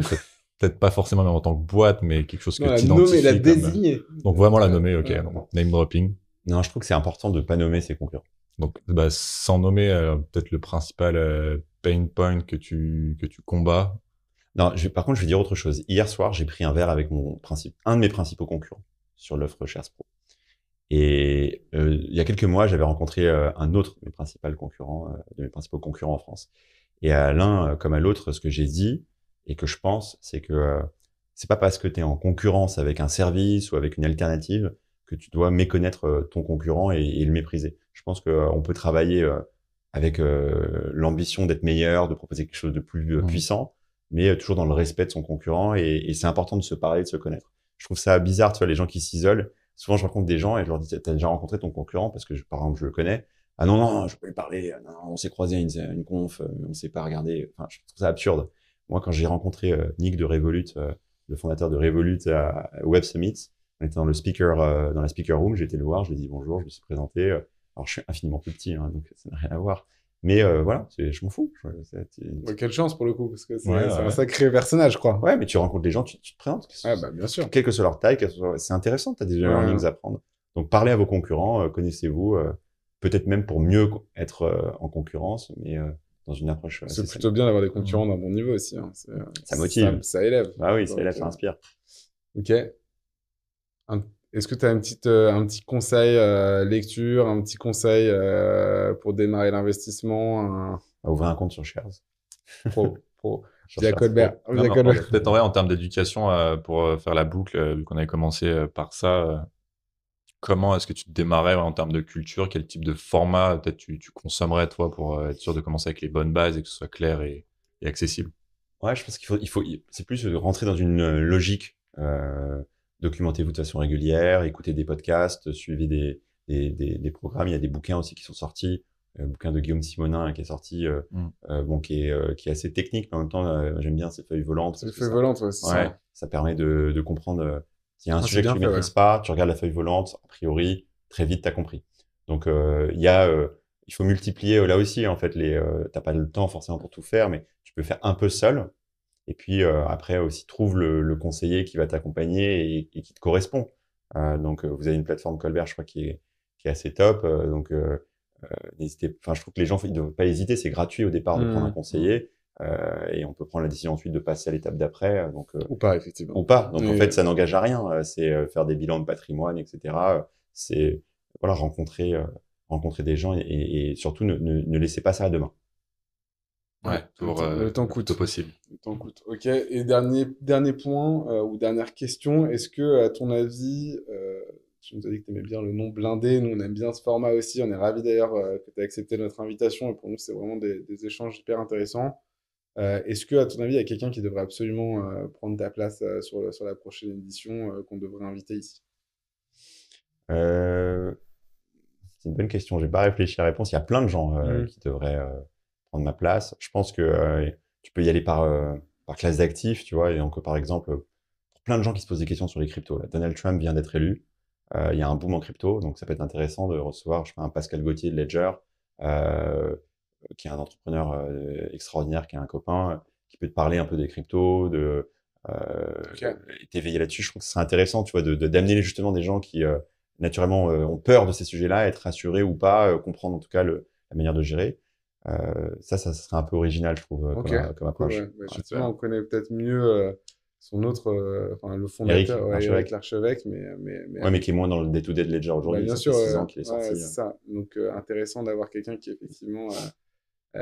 Peut-être pas forcément même en tant que boîte, mais quelque chose que tu identifies. Nommer, la désigner. Donc vraiment la nommer, ok. Donc, name dropping. Non, je trouve que c'est important de pas nommer ses concurrents. Donc, sans nommer peut-être le principal pain point que tu combats. Non, par contre, je vais dire autre chose. Hier soir, j'ai pris un verre avec un de mes principaux concurrents sur l'offre Shares Pro. Et il y a quelques mois, j'avais rencontré un autre de mes principaux concurrents en France. Et à l'un comme à l'autre, ce que j'ai dit et que je pense, c'est que c'est pas parce que tu es en concurrence avec un service ou avec une alternative que tu dois méconnaître ton concurrent et le mépriser. Je pense qu'on peut travailler avec l'ambition d'être meilleur, de proposer quelque chose de plus puissant, mais toujours dans le respect de son concurrent. Et c'est important de se parler, de se connaître. Je trouve ça bizarre, tu vois, les gens qui s'isolent. Souvent, je rencontre des gens et je leur dis, t'as déjà rencontré ton concurrent parce que, par exemple, je le connais. Ah non, non, je peux lui parler. Non, on s'est croisé à une conf, on s'est pas regardé. Enfin, je trouve ça absurde. Moi, quand j'ai rencontré Nick de Revolut, le fondateur de Revolut à Web Summit, on était dans la speaker room, j'ai été le voir, je lui ai dit bonjour, je me suis présenté. Alors, je suis infiniment plus petit, hein, donc ça n'a rien à voir. Mais voilà, je m'en fous. Quelle chance pour le coup, parce que c'est un sacré personnage, je crois. Ouais, mais tu rencontres des gens, tu te présentes. Bien sûr. Quelle que soit leur taille, c'est intéressant, tu as des learnings à prendre. Donc, parlez à vos concurrents, connaissez-vous, peut-être même pour mieux être en concurrence, mais dans une approche. C'est plutôt bien d'avoir des concurrents d'un bon niveau aussi. Hein. Ça motive. Ça élève. Bah oui, ça élève, ça inspire. Ok. Est-ce que tu as un petit conseil lecture, un petit conseil pour démarrer l'investissement Ouvrir un compte sur Shares. Pro. Via Colbert. Peut-être en vrai, en termes d'éducation, pour faire la boucle, vu qu'on avait commencé par ça, comment est-ce que tu te démarrais en termes de culture? Quel type de format peut-être tu consommerais, toi, pour être sûr de commencer avec les bonnes bases et que ce soit clair et accessible? Ouais, je pense c'est plus de rentrer dans une logique. Documentez-vous de façon régulière, écoutez des podcasts, suivez des programmes. Il y a des bouquins aussi qui sont sortis. Le bouquin de Guillaume Simonin qui est sorti, qui est assez technique, mais en même temps, j'aime bien ces feuilles volantes. Ces feuilles volantes, ouais, c'est ça. Ça permet de comprendre. S'il y a un sujet que tu maîtrises pas, tu regardes la feuille volante, a priori, très vite, tu as compris. Donc, il faut multiplier là aussi, en fait. T'as pas le temps forcément pour tout faire, mais tu peux faire un peu seul. Et puis après aussi trouve le conseiller qui va t'accompagner et qui te correspond. Donc vous avez une plateforme Colbert, je crois, qui est assez top. N'hésitez. Enfin, je trouve que les gens ils ne doivent pas hésiter. C'est gratuit au départ de prendre un conseiller et on peut prendre la décision ensuite de passer à l'étape d'après. Ou pas effectivement. Ou pas. Donc en fait, ça n'engage à rien. C'est faire des bilans de patrimoine, etc. C'est rencontrer des gens et surtout ne laissez pas ça à demain. Ouais, le temps coûte. Possible. Le temps coûte. Ok. Et dernier point ou dernière question, est-ce que à ton avis, tu nous as dit que tu aimais bien le nom blindé, nous on aime bien ce format aussi, on est ravis d'ailleurs que tu aies accepté notre invitation et pour nous c'est vraiment des échanges hyper intéressants. Est-ce que à ton avis il y a quelqu'un qui devrait absolument prendre ta place sur la prochaine édition qu'on devrait inviter ici? C'est une bonne question, j'ai pas réfléchi à la réponse. Il y a plein de gens qui devraient prendre ma place. Je pense que tu peux y aller par classe d'actifs, tu vois. Et donc, par exemple, pour plein de gens qui se posent des questions sur les cryptos. Là, Donald Trump vient d'être élu. Il y a un boom en crypto, donc ça peut être intéressant de recevoir, je sais pas, un Pascal Gauthier de Ledger, qui est un entrepreneur extraordinaire, qui est un copain, qui peut te parler un peu des cryptos, et t'éveiller là-dessus. Je trouve que ce serait intéressant, tu vois, d'amener justement des gens qui naturellement ont peur de ces sujets-là, être rassurés ou pas, comprendre en tout cas la manière de gérer. Ça serait un peu original, je trouve, comme approche. Ouais. Justement, on connaît peut-être mieux son autre, le fondateur, Eric Larchevêque, mais qui est moins dans le day-to-day de Ledger aujourd'hui. Bien sûr, 6 ans qu'il est sorti. C'est ça. Donc, intéressant d'avoir quelqu'un qui est effectivement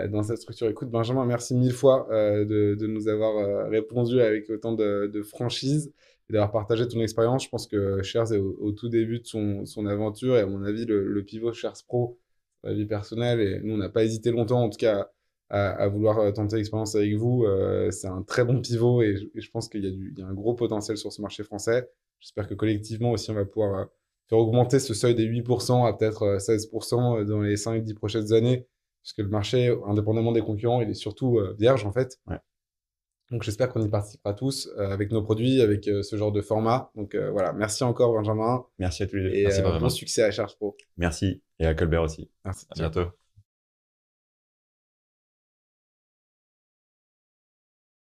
dans cette structure. Écoute, Benjamin, merci 1000 fois de nous avoir répondu avec autant de franchise et d'avoir partagé ton expérience. Je pense que Shares est au tout début de son aventure et à mon avis, le pivot Shares Pro, la vie personnelle, et nous, on n'a pas hésité longtemps, en tout cas, à vouloir tenter l'expérience avec vous. C'est un très bon pivot et je pense qu'il y a un gros potentiel sur ce marché français. J'espère que collectivement aussi, on va pouvoir faire augmenter ce seuil des 8% à peut-être 16% dans les 5-10 prochaines années, puisque le marché, indépendamment des concurrents, il est surtout vierge en fait. Ouais. Donc j'espère qu'on y participera tous avec nos produits, avec ce genre de format. Donc voilà, merci encore Benjamin. Merci à tous les deux. Et merci bon succès à Shares Pro. Merci et à Colbert aussi. Merci. À bientôt.